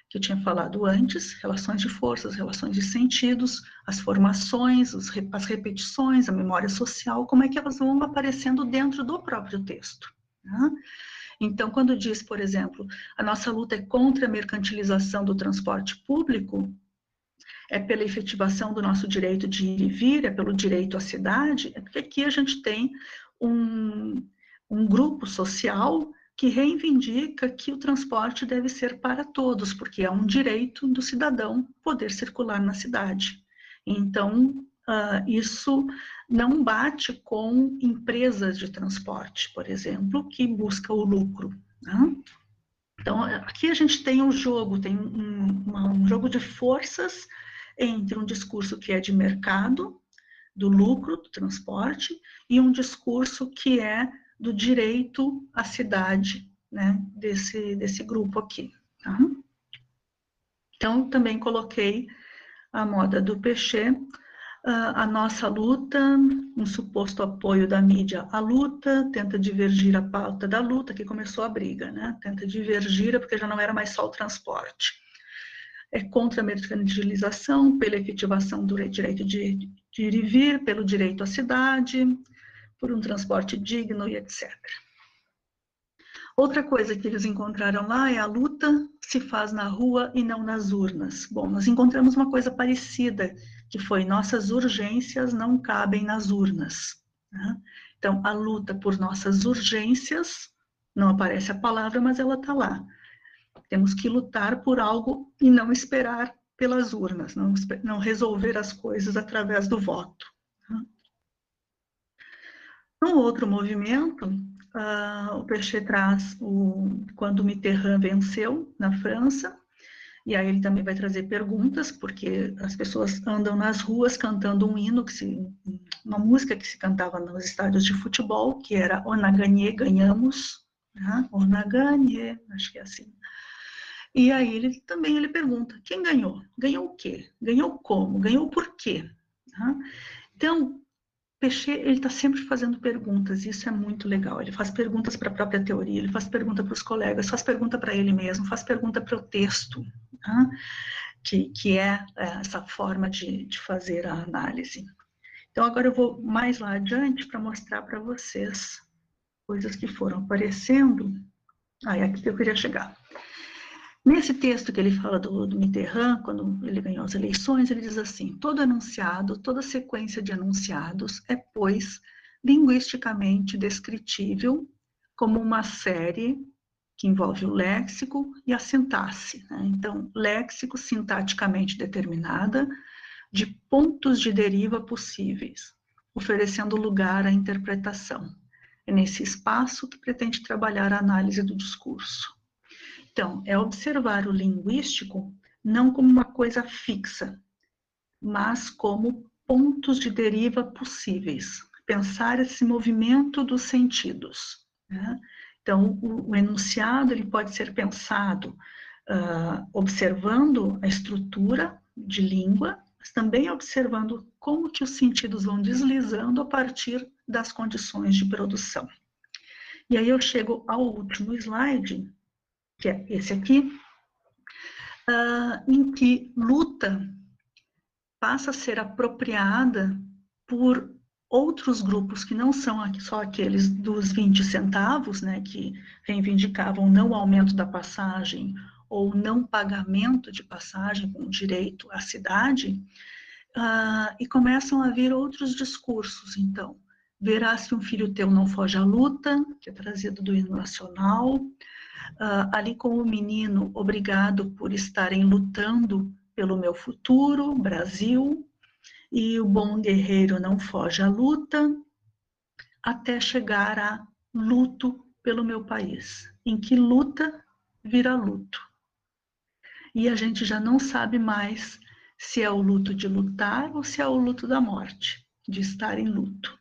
que eu tinha falado antes, relações de forças, relações de sentidos, as formações, as repetições, a memória social, como é que elas vão aparecendo dentro do próprio texto, né? Então, quando diz, por exemplo, a nossa luta é contra a mercantilização do transporte público, é pela efetivação do nosso direito de ir e vir, é pelo direito à cidade, é porque aqui a gente tem um grupo social que reivindica que o transporte deve ser para todos, porque é um direito do cidadão poder circular na cidade. Então, isso não bate com empresas de transporte, por exemplo, que buscam o lucro, né? Então, aqui a gente tem um jogo, tem um jogo de forças entre um discurso que é de mercado, do lucro, do transporte, e um discurso que é do direito à cidade, né, desse grupo aqui. Tá? Então, também coloquei a moda do Péchet, a nossa luta, um suposto apoio da mídia à luta, tenta divergir a pauta da luta, que começou a briga, né? Tenta divergir, porque já não era mais só o transporte. É contra a mercantilização, pela efetivação do direito de ir e vir, pelo direito à cidade, por um transporte digno e etc. Outra coisa que eles encontraram lá é a luta se faz na rua e não nas urnas. Bom, nós encontramos uma coisa parecida, que foi nossas urgências não cabem nas urnas, né? Então, a luta por nossas urgências, não aparece a palavra, mas ela está lá. Temos que lutar por algo e não esperar pelas urnas, não resolver as coisas através do voto. No outro movimento, o Péchet traz quando Mitterrand venceu na França, e aí ele também vai trazer perguntas, porque as pessoas andam nas ruas cantando um hino, uma música que se cantava nos estádios de futebol, que era On a gagné, ganhamos, né? On a gagné, acho que é assim. E aí ele pergunta, quem ganhou? Ganhou o quê? Ganhou como? Ganhou por quê? Então, Péchet, ele está sempre fazendo perguntas, e isso é muito legal. Ele faz perguntas para a própria teoria, ele faz pergunta para os colegas, faz pergunta para ele mesmo, faz pergunta para o texto, que é essa forma de fazer a análise. Então, agora eu vou mais lá adiante para mostrar para vocês coisas que foram aparecendo. É aqui que eu queria chegar. Nesse texto que ele fala do Mitterrand, quando ele ganhou as eleições, ele diz assim, todo enunciado, toda sequência de enunciados é, pois, linguisticamente descritível como uma série que envolve o léxico e a sintaxe. Né? Então, léxico sintaticamente determinada de pontos de deriva possíveis, oferecendo lugar à interpretação. É nesse espaço que pretende trabalhar a análise do discurso. Então, é observar o linguístico não como uma coisa fixa, mas como pontos de deriva possíveis. Pensar esse movimento dos sentidos. Né? Então, o enunciado ele pode ser pensado observando a estrutura de língua, mas também observando como que os sentidos vão deslizando a partir das condições de produção. E aí eu chego ao último slide, que é esse aqui, em que luta passa a ser apropriada por outros grupos que não são só aqueles dos 20 centavos, né, que reivindicavam não aumento da passagem ou não pagamento de passagem com direito à cidade, e começam a vir outros discursos, então. Verás se um filho teu não foge à luta, que é trazido do hino nacional, ali com o menino, obrigado por estarem lutando pelo meu futuro, Brasil, e o bom guerreiro não foge à luta, até chegar a luto pelo meu país, em que luta vira luto. E a gente já não sabe mais se é o luto de lutar ou se é o luto da morte, de estar em luto.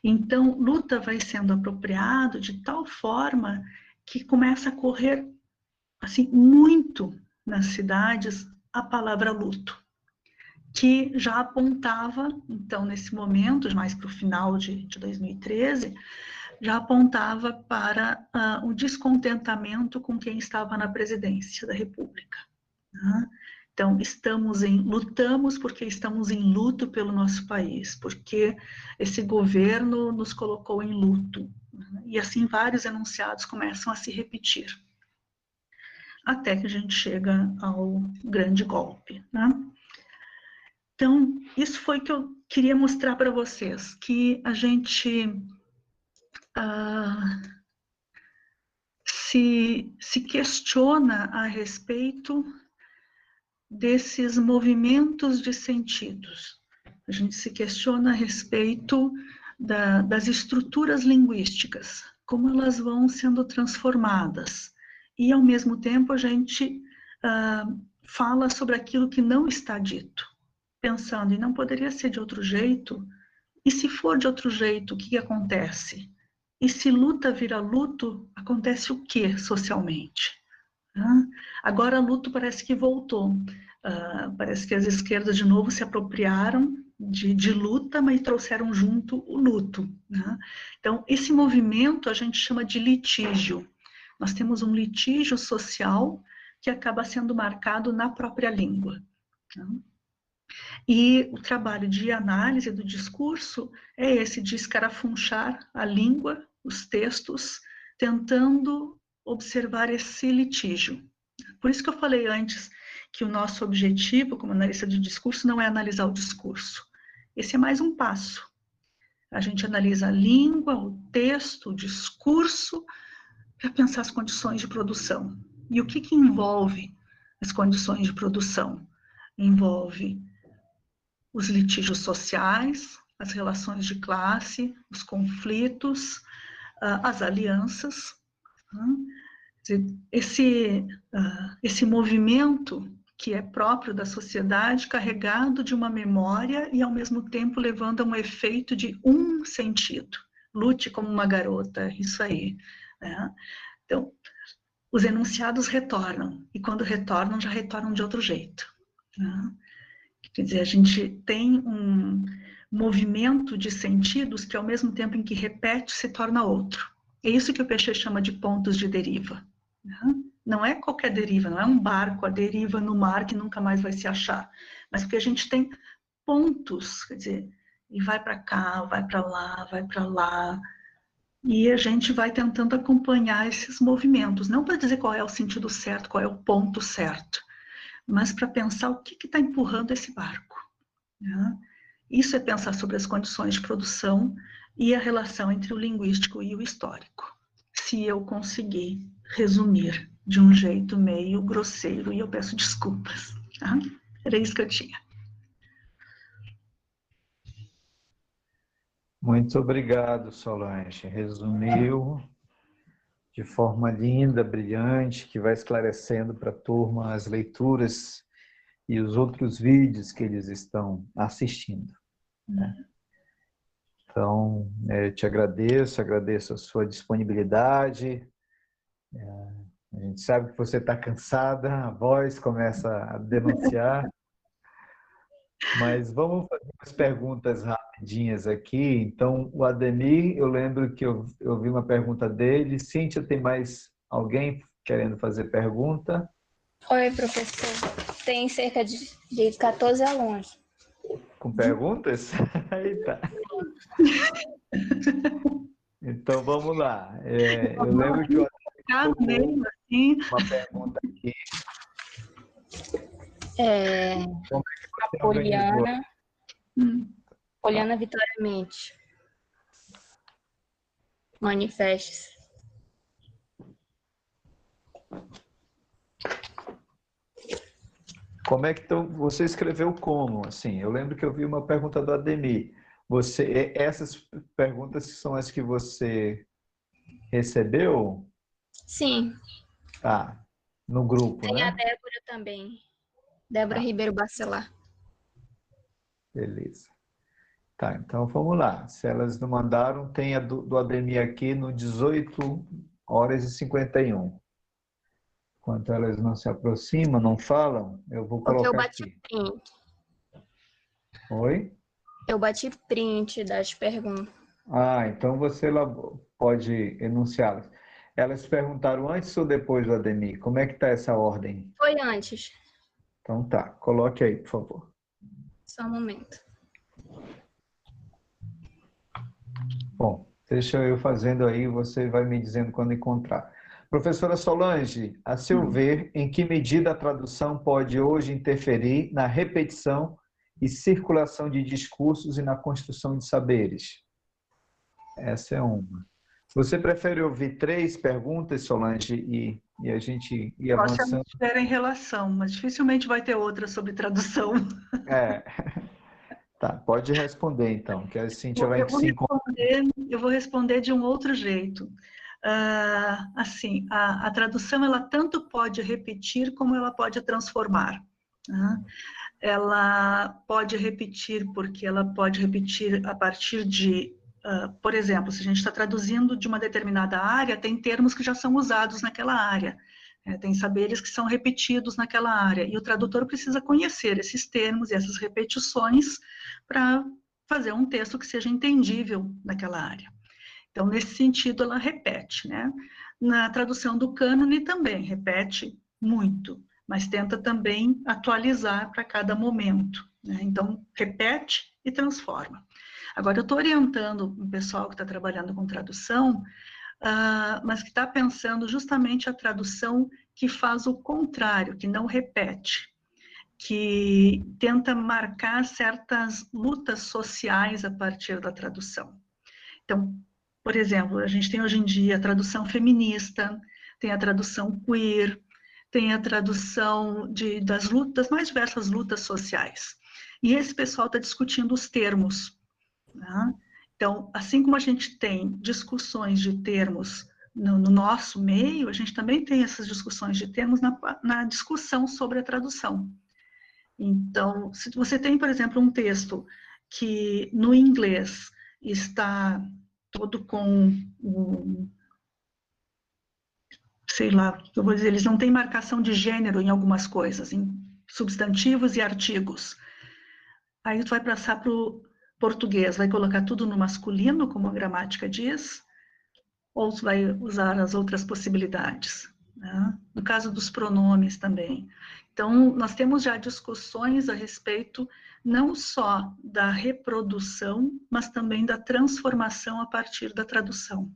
Então, luta vai sendo apropriado de tal forma que começa a correr assim, muito nas cidades a palavra luto, que já apontava, então, nesse momento, mais para o final de 2013, já apontava para o descontentamento com quem estava na presidência da República. Então, lutamos porque estamos em luto pelo nosso país, porque esse governo nos colocou em luto. E assim vários enunciados começam a se repetir, até que a gente chega ao grande golpe. Então, isso foi que eu queria mostrar para vocês, que a gente se questiona a respeito desses movimentos de sentidos. A gente se questiona a respeito das estruturas linguísticas, como elas vão sendo transformadas. E, ao mesmo tempo, a gente fala sobre aquilo que não está dito, pensando, e não poderia ser de outro jeito? E se for de outro jeito, o que acontece? E se luta vira luto, acontece o que socialmente? Agora luto parece que voltou. Parece que as esquerdas de novo se apropriaram de luta, mas trouxeram junto o luto. Então, esse movimento a gente chama de litígio. Nós temos um litígio social que acaba sendo marcado na própria língua. E o trabalho de análise do discurso é esse de escarafunchar a língua, os textos, tentando observar esse litígio. Por isso que eu falei antes que o nosso objetivo, como analista de discurso, não é analisar o discurso. Esse é mais um passo. A gente analisa a língua, o texto, o discurso, para pensar as condições de produção. E o que envolve as condições de produção. Envolve os litígios sociais, as relações de classe, os conflitos, as alianças. Esse movimento que é próprio da sociedade, carregado de uma memória e, ao mesmo tempo, levando a um efeito de um sentido. Lute como uma garota, isso aí. Né? Então, os enunciados retornam, e quando retornam, já retornam de outro jeito. Né? Quer dizer, a gente tem um movimento de sentidos que, ao mesmo tempo em que repete, se torna outro. É isso que o Peixe chama de pontos de deriva. Né? Não é qualquer deriva, não é um barco a deriva no mar que nunca mais vai se achar, mas porque a gente tem pontos, quer dizer, e vai para cá, vai para lá, e a gente vai tentando acompanhar esses movimentos, não para dizer qual é o sentido certo, qual é o ponto certo, mas para pensar o que está empurrando esse barco. Né? Isso é pensar sobre as condições de produção e a relação entre o linguístico e o histórico. Se eu conseguir resumir de um jeito meio grosseiro, e eu peço desculpas. Tá? Era isso que eu tinha. Muito obrigado, Solange. Resumiu de forma linda, brilhante, que vai esclarecendo para a turma as leituras e os outros vídeos que eles estão assistindo. Né? Então, eu te agradeço a sua disponibilidade. A gente sabe que você está cansada, a voz começa a denunciar. Mas vamos fazer umas perguntas rapidinhas aqui. Então, o Ademir, eu lembro que eu vi uma pergunta dele. Cíntia, tem mais alguém querendo fazer pergunta? Oi, professor. Tem cerca de 14 alunos. Com perguntas? Eita. Então, vamos lá. Eu lembro que eu uma pergunta aqui. A Poliana Vitória Mente. Manifeste-se. Como é que você escreveu como? Assim, eu lembro que eu vi uma pergunta do Ademir. Essas perguntas são as que você recebeu? Sim. Ah, no grupo, Tem né? a Débora também. Débora Ribeiro Bacelar. Beleza. Tá, então vamos lá. Se elas não mandaram, tem a do Ademir aqui no 18h51. Enquanto elas não se aproximam, não falam, eu vou Porque eu colocar bati aqui. print. Oi? Eu bati print das perguntas. Ah, então você pode enunciá-las. Elas perguntaram antes ou depois do Ademir? Como é que está essa ordem? Foi antes. Então tá, coloque aí, por favor. Só um momento. Bom, deixa eu fazendo aí, você vai me dizendo quando encontrar. Professora Solange, a seu ver, em que medida a tradução pode hoje interferir na repetição e circulação de discursos e na construção de saberes? Essa é uma. Você prefere ouvir 3 perguntas, Solange, e a gente ir avançando? Se tiver em relação, mas dificilmente vai ter outra sobre tradução. Tá, pode responder então, que a Cíntia vai se encontrar. Eu vou responder de um outro jeito. Assim, a tradução, ela tanto pode repetir como ela pode transformar. Né? Ela pode repetir porque ela pode repetir a partir de, por exemplo, se a gente está traduzindo de uma determinada área, tem termos que já são usados naquela área. Tem saberes que são repetidos naquela área, e o tradutor precisa conhecer esses termos e essas repetições para fazer um texto que seja entendível naquela área. Então, nesse sentido, ela repete, né? Na tradução do cânone também repete muito, mas tenta também atualizar para cada momento, né? Então, repete e transforma. Agora, eu estou orientando o pessoal que está trabalhando com tradução, mas que está pensando justamente a tradução que faz o contrário, que não repete, que tenta marcar certas lutas sociais a partir da tradução. Então, por exemplo, a gente tem hoje em dia a tradução feminista, tem a tradução queer, tem a tradução das mais diversas lutas sociais. E esse pessoal está discutindo os termos, né? Então, assim como a gente tem discussões de termos no nosso meio, a gente também tem essas discussões de termos na discussão sobre a tradução. Então, se você tem, por exemplo, um texto que no inglês está todo com, sei lá, eu vou dizer, eles não têm marcação de gênero em algumas coisas, em substantivos e artigos. Aí tu vai passar para o português, vai colocar tudo no masculino, como a gramática diz, ou vai usar as outras possibilidades, né? No caso dos pronomes também. Então, nós temos já discussões a respeito não só da reprodução, mas também da transformação a partir da tradução.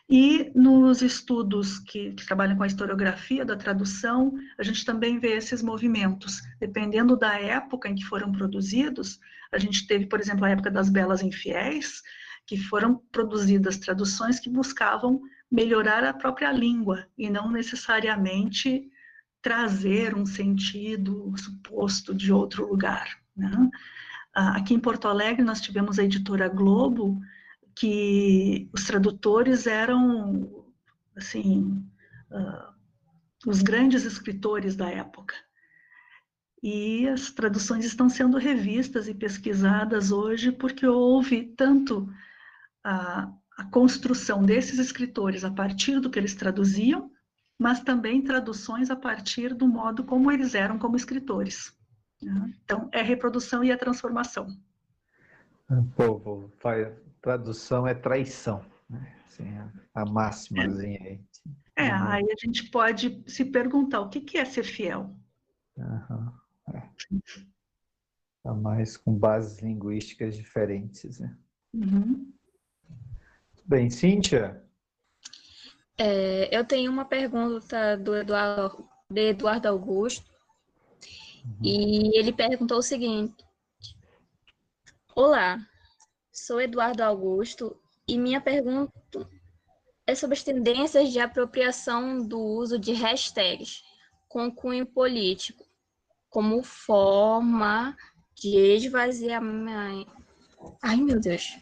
E nos estudos que trabalham com a historiografia da tradução, a gente também vê esses movimentos. Dependendo da época em que foram produzidos, a gente teve, por exemplo, a época das Belas Infiéis, que foram produzidas traduções que buscavam melhorar a própria língua e não necessariamente trazer um sentido suposto de outro lugar, né? Aqui em Porto Alegre nós tivemos a editora Globo, que os tradutores eram, assim, os grandes escritores da época. E as traduções estão sendo revistas e pesquisadas hoje porque houve tanto a construção desses escritores a partir do que eles traduziam, mas também traduções a partir do modo como eles eram como escritores, né? Então, é a reprodução e a transformação. O povo faz tradução é traição, né? Assim, a máximazinha aí. Aí a gente pode se perguntar, o que é ser fiel? Tá mais com bases linguísticas diferentes, né? Uhum. Bem, Cíntia? Eu tenho uma pergunta de Eduardo Augusto, e ele perguntou o seguinte: Olá, sou Eduardo Augusto, e minha pergunta é sobre as tendências de apropriação do uso de hashtags com cunho político, como forma de esvaziamento. Ai, meu Deus.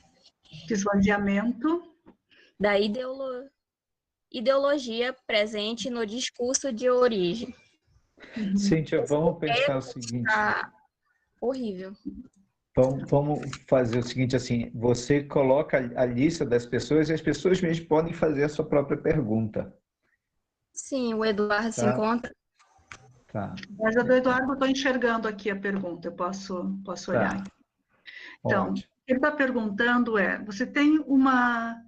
Esvaziamento. Da ideologia presente no discurso de origem. Cíntia, vamos pensar o seguinte. Horrível. Vamos fazer o seguinte, assim, você coloca a lista das pessoas e as pessoas mesmo podem fazer a sua própria pergunta. Sim, o Eduardo se encontra. Tá. Mas a do Eduardo, eu estou enxergando aqui a pergunta, eu posso olhar. Tá. Então, Ótimo. o que ele está perguntando você tem uma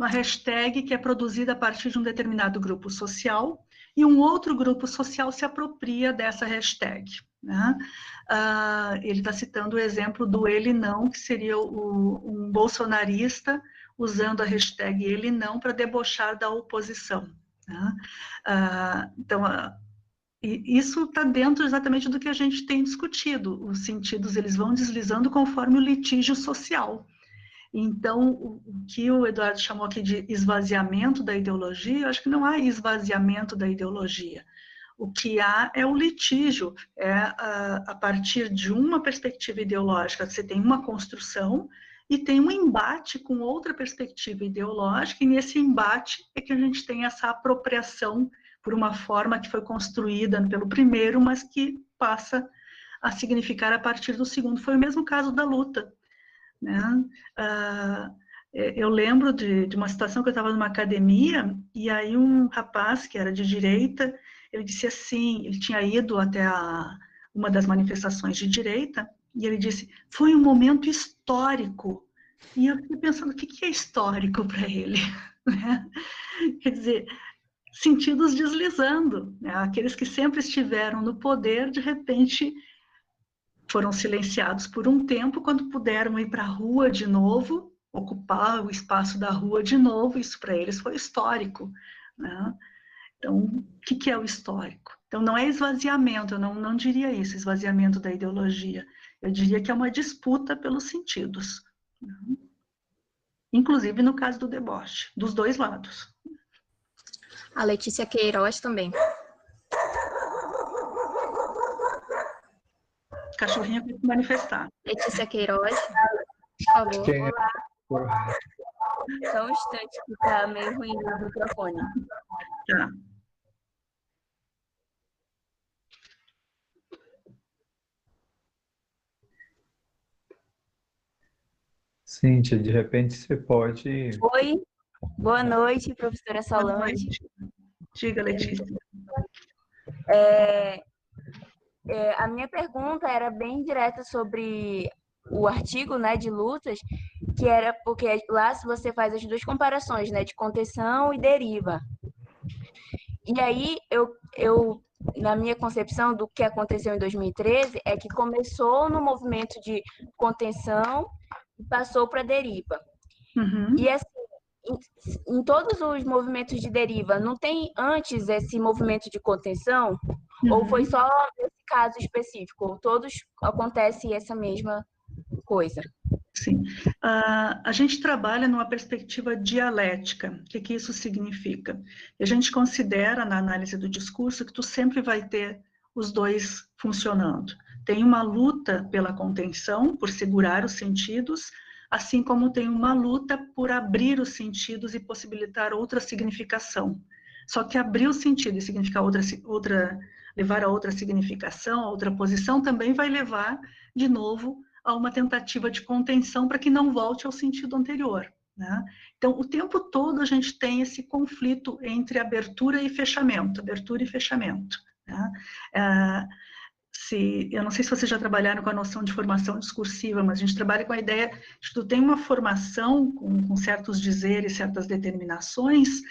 hashtag que é produzida a partir de um determinado grupo social e um outro grupo social se apropria dessa hashtag, né? Ele está citando o exemplo do ele não, que seria um bolsonarista usando a hashtag ele não para debochar da oposição, né? Então, isso está dentro exatamente do que a gente tem discutido. Os sentidos eles vão deslizando conforme o litígio social. Então, o que o Eduardo chamou aqui de esvaziamento da ideologia, eu acho que não há esvaziamento da ideologia. O que há é o litígio, a partir de uma perspectiva ideológica, você tem uma construção e tem um embate com outra perspectiva ideológica, e nesse embate é que a gente tem essa apropriação por uma forma que foi construída pelo primeiro, mas que passa a significar a partir do segundo. Foi o mesmo caso da luta, né? Eu lembro de uma situação que eu estava numa academia, e aí um rapaz que era de direita, ele disse assim, ele tinha ido até uma das manifestações de direita, e ele disse, foi um momento histórico. E eu fiquei pensando, o que é histórico para ele? Quer dizer, sentidos deslizando, né? Aqueles que sempre estiveram no poder, de repente, foram silenciados por um tempo, quando puderam ir para a rua de novo, ocupar o espaço da rua de novo, isso para eles foi histórico, né? Então, o que é o histórico? Então, não é esvaziamento, eu não diria isso, esvaziamento da ideologia. Eu diria que é uma disputa pelos sentidos, né? Inclusive no caso do deboche, dos dois lados. A Letícia Queiroz também. Cachorrinho para se manifestar. Letícia Queiroz, por favor. Quem é? Olá, só um instante que tá meio ruim o microfone. Tá. Cíntia, de repente você pode... Oi, boa noite, professora Boa Solange. noite. Diga, Letícia. A minha pergunta era bem direta sobre o artigo, né, de lutas, que era porque lá você faz as duas comparações, né, de contenção e deriva. E aí, na minha concepção do que aconteceu em 2013, é que começou no movimento de contenção e passou para deriva. Uhum. E assim, em todos os movimentos de deriva, não tem antes esse movimento de contenção? Ou foi só nesse caso específico? Ou todos acontece essa mesma coisa? Sim. A gente trabalha numa perspectiva dialética. O que isso significa? A gente considera, na análise do discurso, que tu sempre vai ter os dois funcionando. Tem uma luta pela contenção, por segurar os sentidos, assim como tem uma luta por abrir os sentidos e possibilitar outra significação. Só que abrir o sentido e significar levar a outra significação, a outra posição, também vai levar, de novo, a uma tentativa de contenção para que não volte ao sentido anterior, né? Então, o tempo todo a gente tem esse conflito entre abertura e fechamento, né? Eu não sei se vocês já trabalharam com a noção de formação discursiva, mas a gente trabalha com a ideia de que tu tem uma formação com certos dizeres, certas determinações,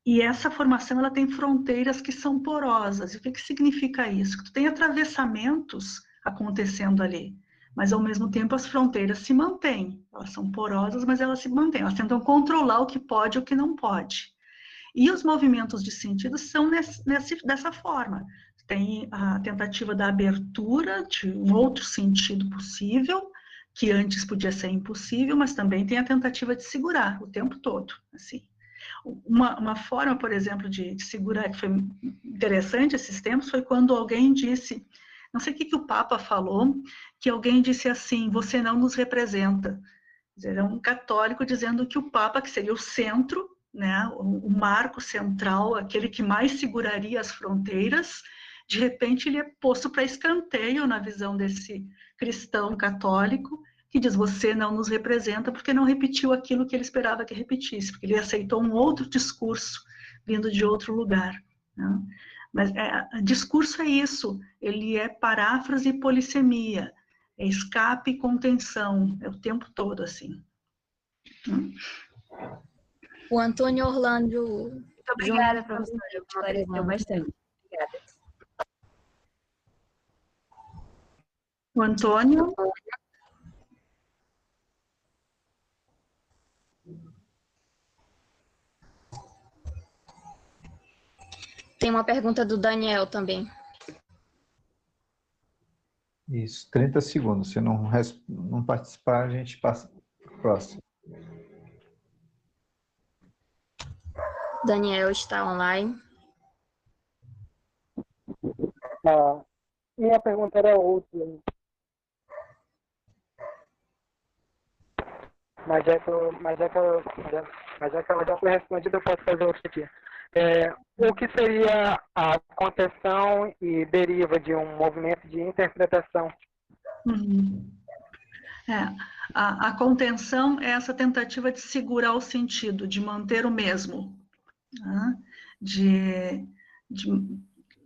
e essa formação ela tem fronteiras que são porosas. E o que significa isso? Que tu tem atravessamentos acontecendo ali, mas ao mesmo tempo as fronteiras se mantêm, elas são porosas, mas elas se mantêm, elas tentam controlar o que pode e o que não pode. E os movimentos de sentido são dessa forma, tem a tentativa da abertura de um outro sentido possível, que antes podia ser impossível, mas também tem a tentativa de segurar o tempo todo, assim. Uma forma, por exemplo, de segurar, que foi interessante esses tempos, foi quando alguém disse, não sei o que o Papa falou, que alguém disse assim, você não nos representa. Era um católico dizendo que o Papa, que seria o centro, né, o marco central, aquele que mais seguraria as fronteiras, de repente ele é posto para escanteio na visão desse cristão católico, que diz, você não nos representa, porque não repetiu aquilo que ele esperava que repetisse, porque ele aceitou um outro discurso, vindo de outro lugar, né? Mas discurso é isso, ele é paráfrase e polissemia, é escape e contenção, é o tempo todo assim. O Antônio Orlando. Muito obrigada, professora, esclareceu bastante. Obrigada. O Antônio. Tem uma pergunta do Daniel também. Isso, 30 segundos. Se não participar, a gente passa para o próximo. Daniel está online. Minha pergunta era outra. Mas já que ela já foi respondida, eu posso fazer outra aqui. O que seria a contenção e deriva de um movimento de interpretação? A contenção é essa tentativa de segurar o sentido, de manter o mesmo, né? de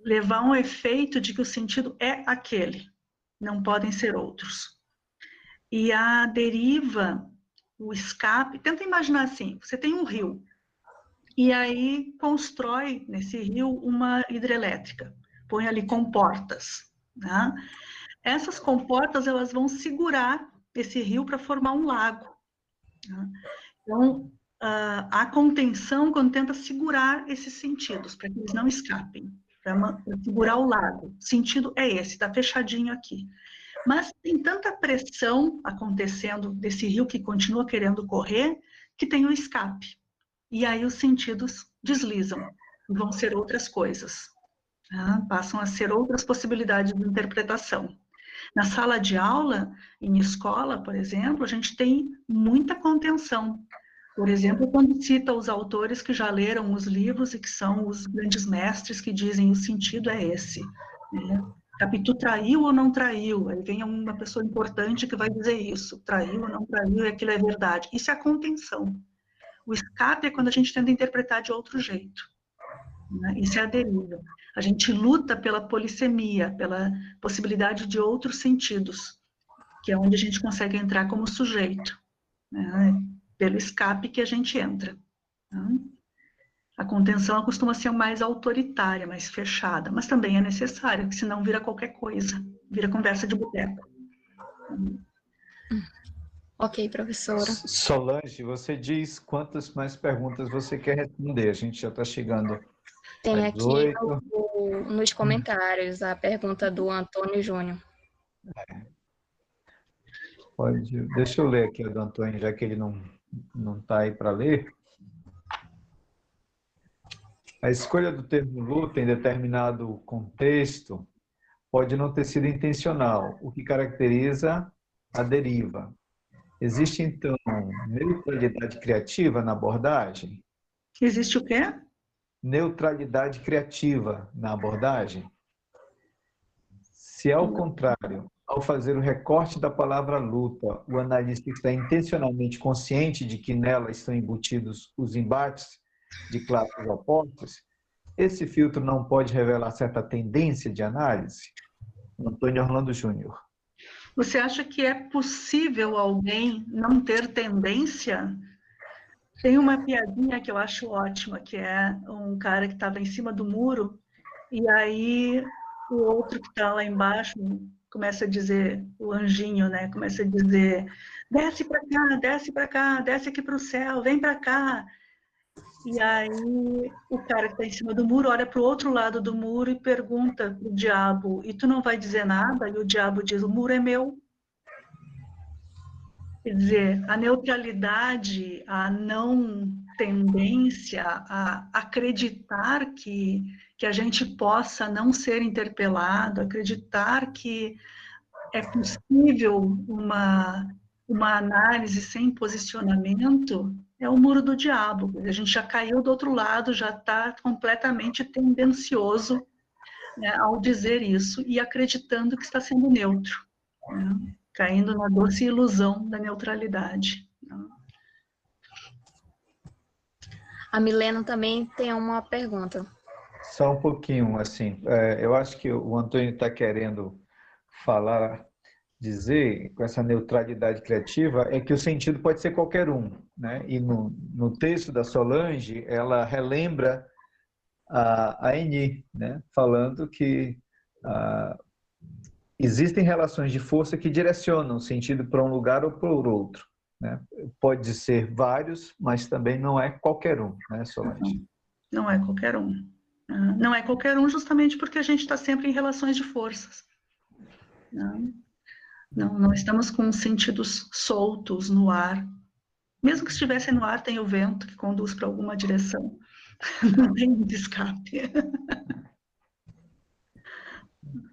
levar um efeito de que o sentido é aquele, não podem ser outros. E a deriva, o escape, tenta imaginar assim, você tem um rio, e aí constrói nesse rio uma hidrelétrica, põe ali comportas, né? Essas comportas, elas vão segurar esse rio para formar um lago, né? Então, a contenção, quando tenta segurar esses sentidos, para que eles não escapem, para segurar o lago, o sentido é esse, está fechadinho aqui. Mas tem tanta pressão acontecendo desse rio que continua querendo correr, que tem o escape. E aí os sentidos deslizam, vão ser outras coisas. tá? Passam a ser outras possibilidades de interpretação. Na sala de aula, em escola, por exemplo, a gente tem muita contenção. Por exemplo, quando cita os autores que já leram os livros e que são os grandes mestres que dizem o sentido é esse, né? Capitu traiu ou não traiu? Aí vem uma pessoa importante que vai dizer isso, traiu ou não traiu, e aquilo é verdade. Isso é a contenção. O escape é quando a gente tenta interpretar de outro jeito, né? Isso é a deriva. A gente luta pela polissemia, pela possibilidade de outros sentidos, que é onde a gente consegue entrar como sujeito, né? Pelo escape que a gente entra, tá? A contenção costuma ser mais autoritária, mais fechada, mas também é necessária, porque senão vira qualquer coisa, vira conversa de boteco. Ok, professora. Solange, você diz quantas mais perguntas você quer responder. A gente já está chegando Tem às aqui 8. nos comentários a pergunta do Antônio Júnior. Deixa eu ler aqui a do Antônio, já que ele não está aí para ler. A escolha do termo luta em determinado contexto pode não ter sido intencional, o que caracteriza a deriva. Existe, então, neutralidade criativa na abordagem? Existe o quê? Neutralidade criativa na abordagem? Se, ao contrário, ao fazer o recorte da palavra luta, o analista está intencionalmente consciente de que nela estão embutidos os embates de classes opostas, esse filtro não pode revelar certa tendência de análise? Antônio Orlando Júnior. Você acha que é possível alguém não ter tendência? Tem uma piadinha que eu acho ótima, que é um cara que estava em cima do muro, e aí o outro que está lá embaixo começa a dizer, o anjinho, né? Começa a dizer, desce para cá, desce aqui para o céu, vem para cá. E aí o cara que está em cima do muro olha para o outro lado do muro e pergunta para o diabo, e tu não vai dizer nada? E o diabo diz, o muro é meu. Quer dizer, a neutralidade, a não tendência a acreditar que a gente possa não ser interpelado, acreditar que é possível uma análise sem posicionamento, é o muro do diabo. A gente já caiu do outro lado, já está completamente tendencioso, né, ao dizer isso e acreditando que está sendo neutro, né, caindo na doce ilusão da neutralidade. A Milena também tem uma pergunta. Só um pouquinho, assim, eu acho que o Antônio está querendo falar, dizer, com essa neutralidade criativa, é que o sentido pode ser qualquer um, né? E no texto da Solange, ela relembra a Eni, né? Falando que existem relações de força que direcionam o sentido para um lugar ou para o outro, né? Pode ser vários, mas também não é qualquer um, né, Solange? Não é qualquer um. Não é qualquer um justamente porque a gente está sempre em relações de forças. Não estamos com sentidos soltos no ar. Mesmo que estivesse no ar, tem o vento que conduz para alguma direção. Não tem muito escape.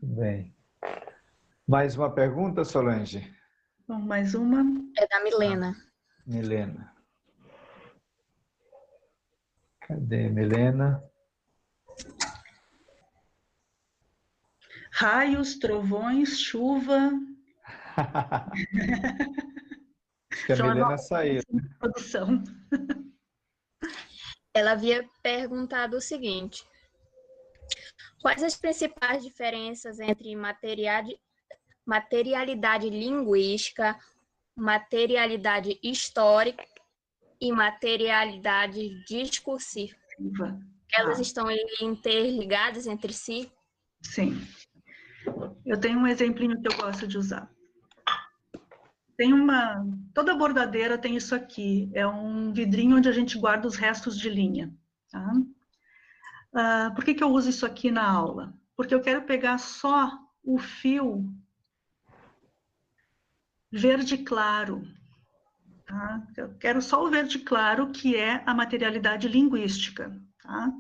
Bem. Mais uma pergunta, Solange? Bom, mais uma. É da Milena. Milena. Cadê Milena? Raios, trovões, chuva. Acho que a Milena saiu. Produção. Ela havia perguntado o seguinte: quais as principais diferenças entre materialidade linguística, materialidade histórica e materialidade discursiva? Elas estão interligadas entre si? Sim. Eu tenho um exemplinho que eu gosto de usar. Toda bordadeira tem isso aqui, é um vidrinho onde a gente guarda os restos de linha. Tá? Por que eu uso isso aqui na aula? Porque eu quero pegar só o fio verde claro. Tá? Eu quero só o verde claro, que é a materialidade linguística. Tá?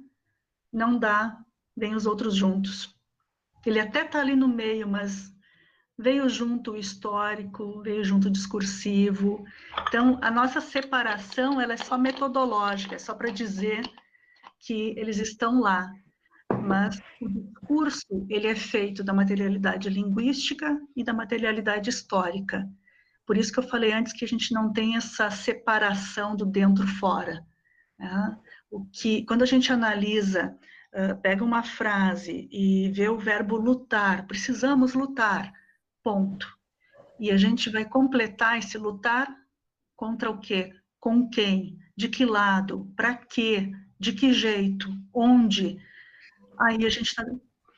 Não dá vêm os outros juntos. Ele até está ali no meio, mas veio junto o histórico, veio junto o discursivo. Então, a nossa separação, ela é só metodológica, é só para dizer que eles estão lá. Mas o discurso, ele é feito da materialidade linguística e da materialidade histórica. Por isso que eu falei antes que a gente não tem essa separação do dentro-fora. Né? Quando a gente analisa, pega uma frase e vê o verbo lutar, precisamos lutar, ponto. E a gente vai completar esse lutar contra o quê? Com quem? De que lado? Para quê? De que jeito? Onde? Aí a gente está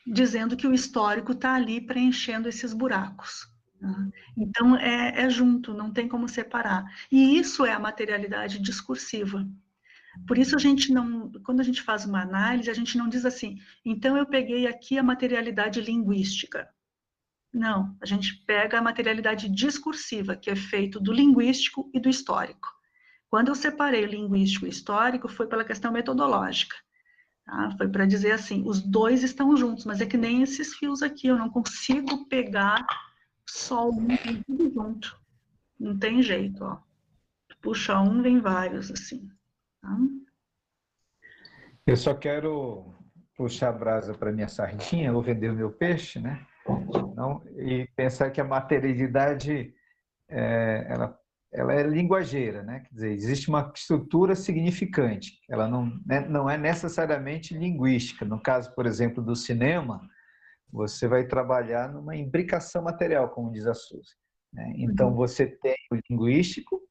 dizendo que o histórico está ali preenchendo esses buracos. Né? Então, é junto, não tem como separar. E isso é a materialidade discursiva. Por isso, quando a gente faz uma análise, a gente não diz assim, então eu peguei aqui a materialidade linguística. Não, a gente pega a materialidade discursiva, que é feito do linguístico e do histórico. Quando eu separei o linguístico e o histórico, foi pela questão metodológica. Tá? Foi para dizer assim, os dois estão juntos, mas é que nem esses fios aqui, eu não consigo pegar só um e tudo junto. Não tem jeito, ó. Puxa um, vem vários, assim. Tá? Eu só quero puxar a brasa para minha sardinha, ou vender o meu peixe, né? Não, e pensar que a materialidade, ela é linguageira, né? Quer dizer, existe uma estrutura significante, ela não é necessariamente linguística. No caso, por exemplo, do cinema, você vai trabalhar numa imbricação material, como diz a Suzy. Né? Então, você tem o linguístico,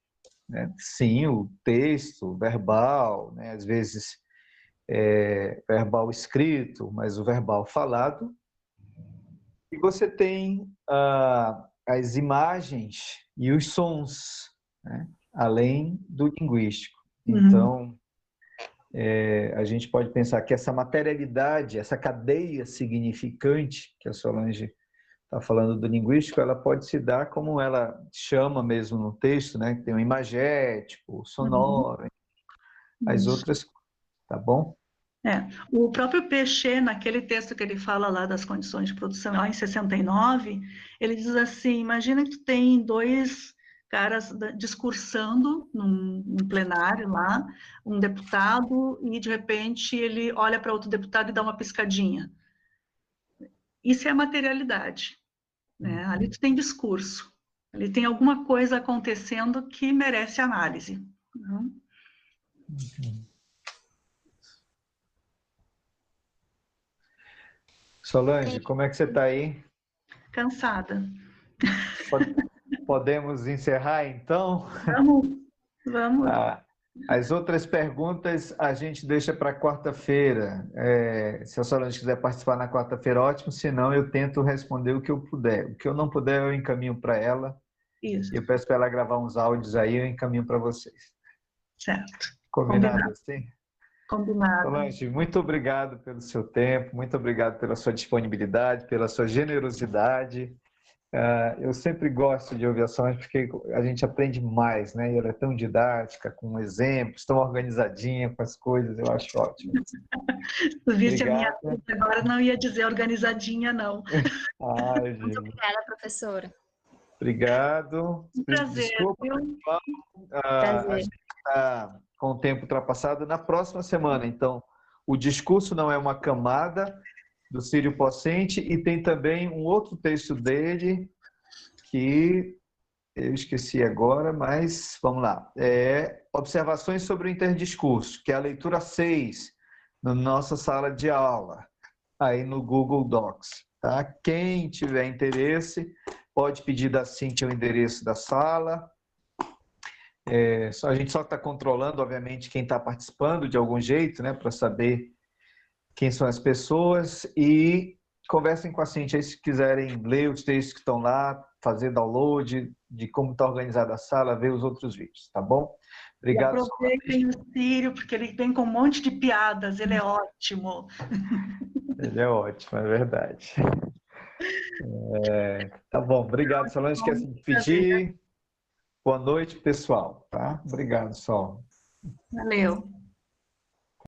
né? Sim, o texto, o verbal, né? Às vezes verbal escrito, mas o verbal falado. E você tem as imagens e os sons, né? Além do linguístico. Então, a gente pode pensar que essa materialidade, essa cadeia significante que a Solange está falando do linguístico, ela pode se dar como ela chama mesmo no texto, né? Tem o imagético, o sonoro, as outras coisas, tá bom? O próprio Peixe, naquele texto que ele fala lá das condições de produção, lá em 69, ele diz assim, imagina que tu tem dois caras discursando num plenário lá, um deputado, e de repente ele olha para outro deputado e dá uma piscadinha. Isso é a materialidade. Né? Ali tu tem discurso, ali tem alguma coisa acontecendo que merece análise. Solange, como é que você está aí? Cansada. Podemos encerrar, então? Vamos. As outras perguntas a gente deixa para quarta-feira. Se a Solange quiser participar na quarta-feira, ótimo. Se não, eu tento responder o que eu puder. O que eu não puder, eu encaminho para ela. Isso. Eu peço para ela gravar uns áudios aí, eu encaminho para vocês. Certo. Combinado assim? Combinado. Solange, muito obrigado pelo seu tempo, muito obrigado pela sua disponibilidade, pela sua generosidade. Eu sempre gosto de ouvir a Solange porque a gente aprende mais, né? E ela é tão didática, com exemplos, tão organizadinha com as coisas, eu acho ótimo. Se visse a minha vida agora, não ia dizer organizadinha, não. Muito obrigada, professora. Obrigado. Prazer. Desculpa, pessoal. A gente está com o tempo ultrapassado. Na próxima semana, então, o discurso não é uma camada, do Círio Pocente, e tem também um outro texto dele que eu esqueci agora, mas vamos lá. Observações sobre o interdiscurso, que é a leitura 6 na nossa sala de aula, aí no Google Docs. Tá? Quem tiver interesse, pode pedir da Cíntia o endereço da sala. A gente só está controlando, obviamente, quem está participando de algum jeito, né, para saber quem são as pessoas, e conversem com a Cíntia aí se quiserem ler os textos que estão lá, fazer download de como está organizada a sala, ver os outros vídeos, tá bom? Obrigado. Aproveitem o Círio, porque ele vem com um monte de piadas, ele é ótimo. Ele é ótimo, é verdade. Tá bom, obrigado, Solange, quer se despedir? Boa noite, pessoal, tá? Obrigado, Sol. Valeu.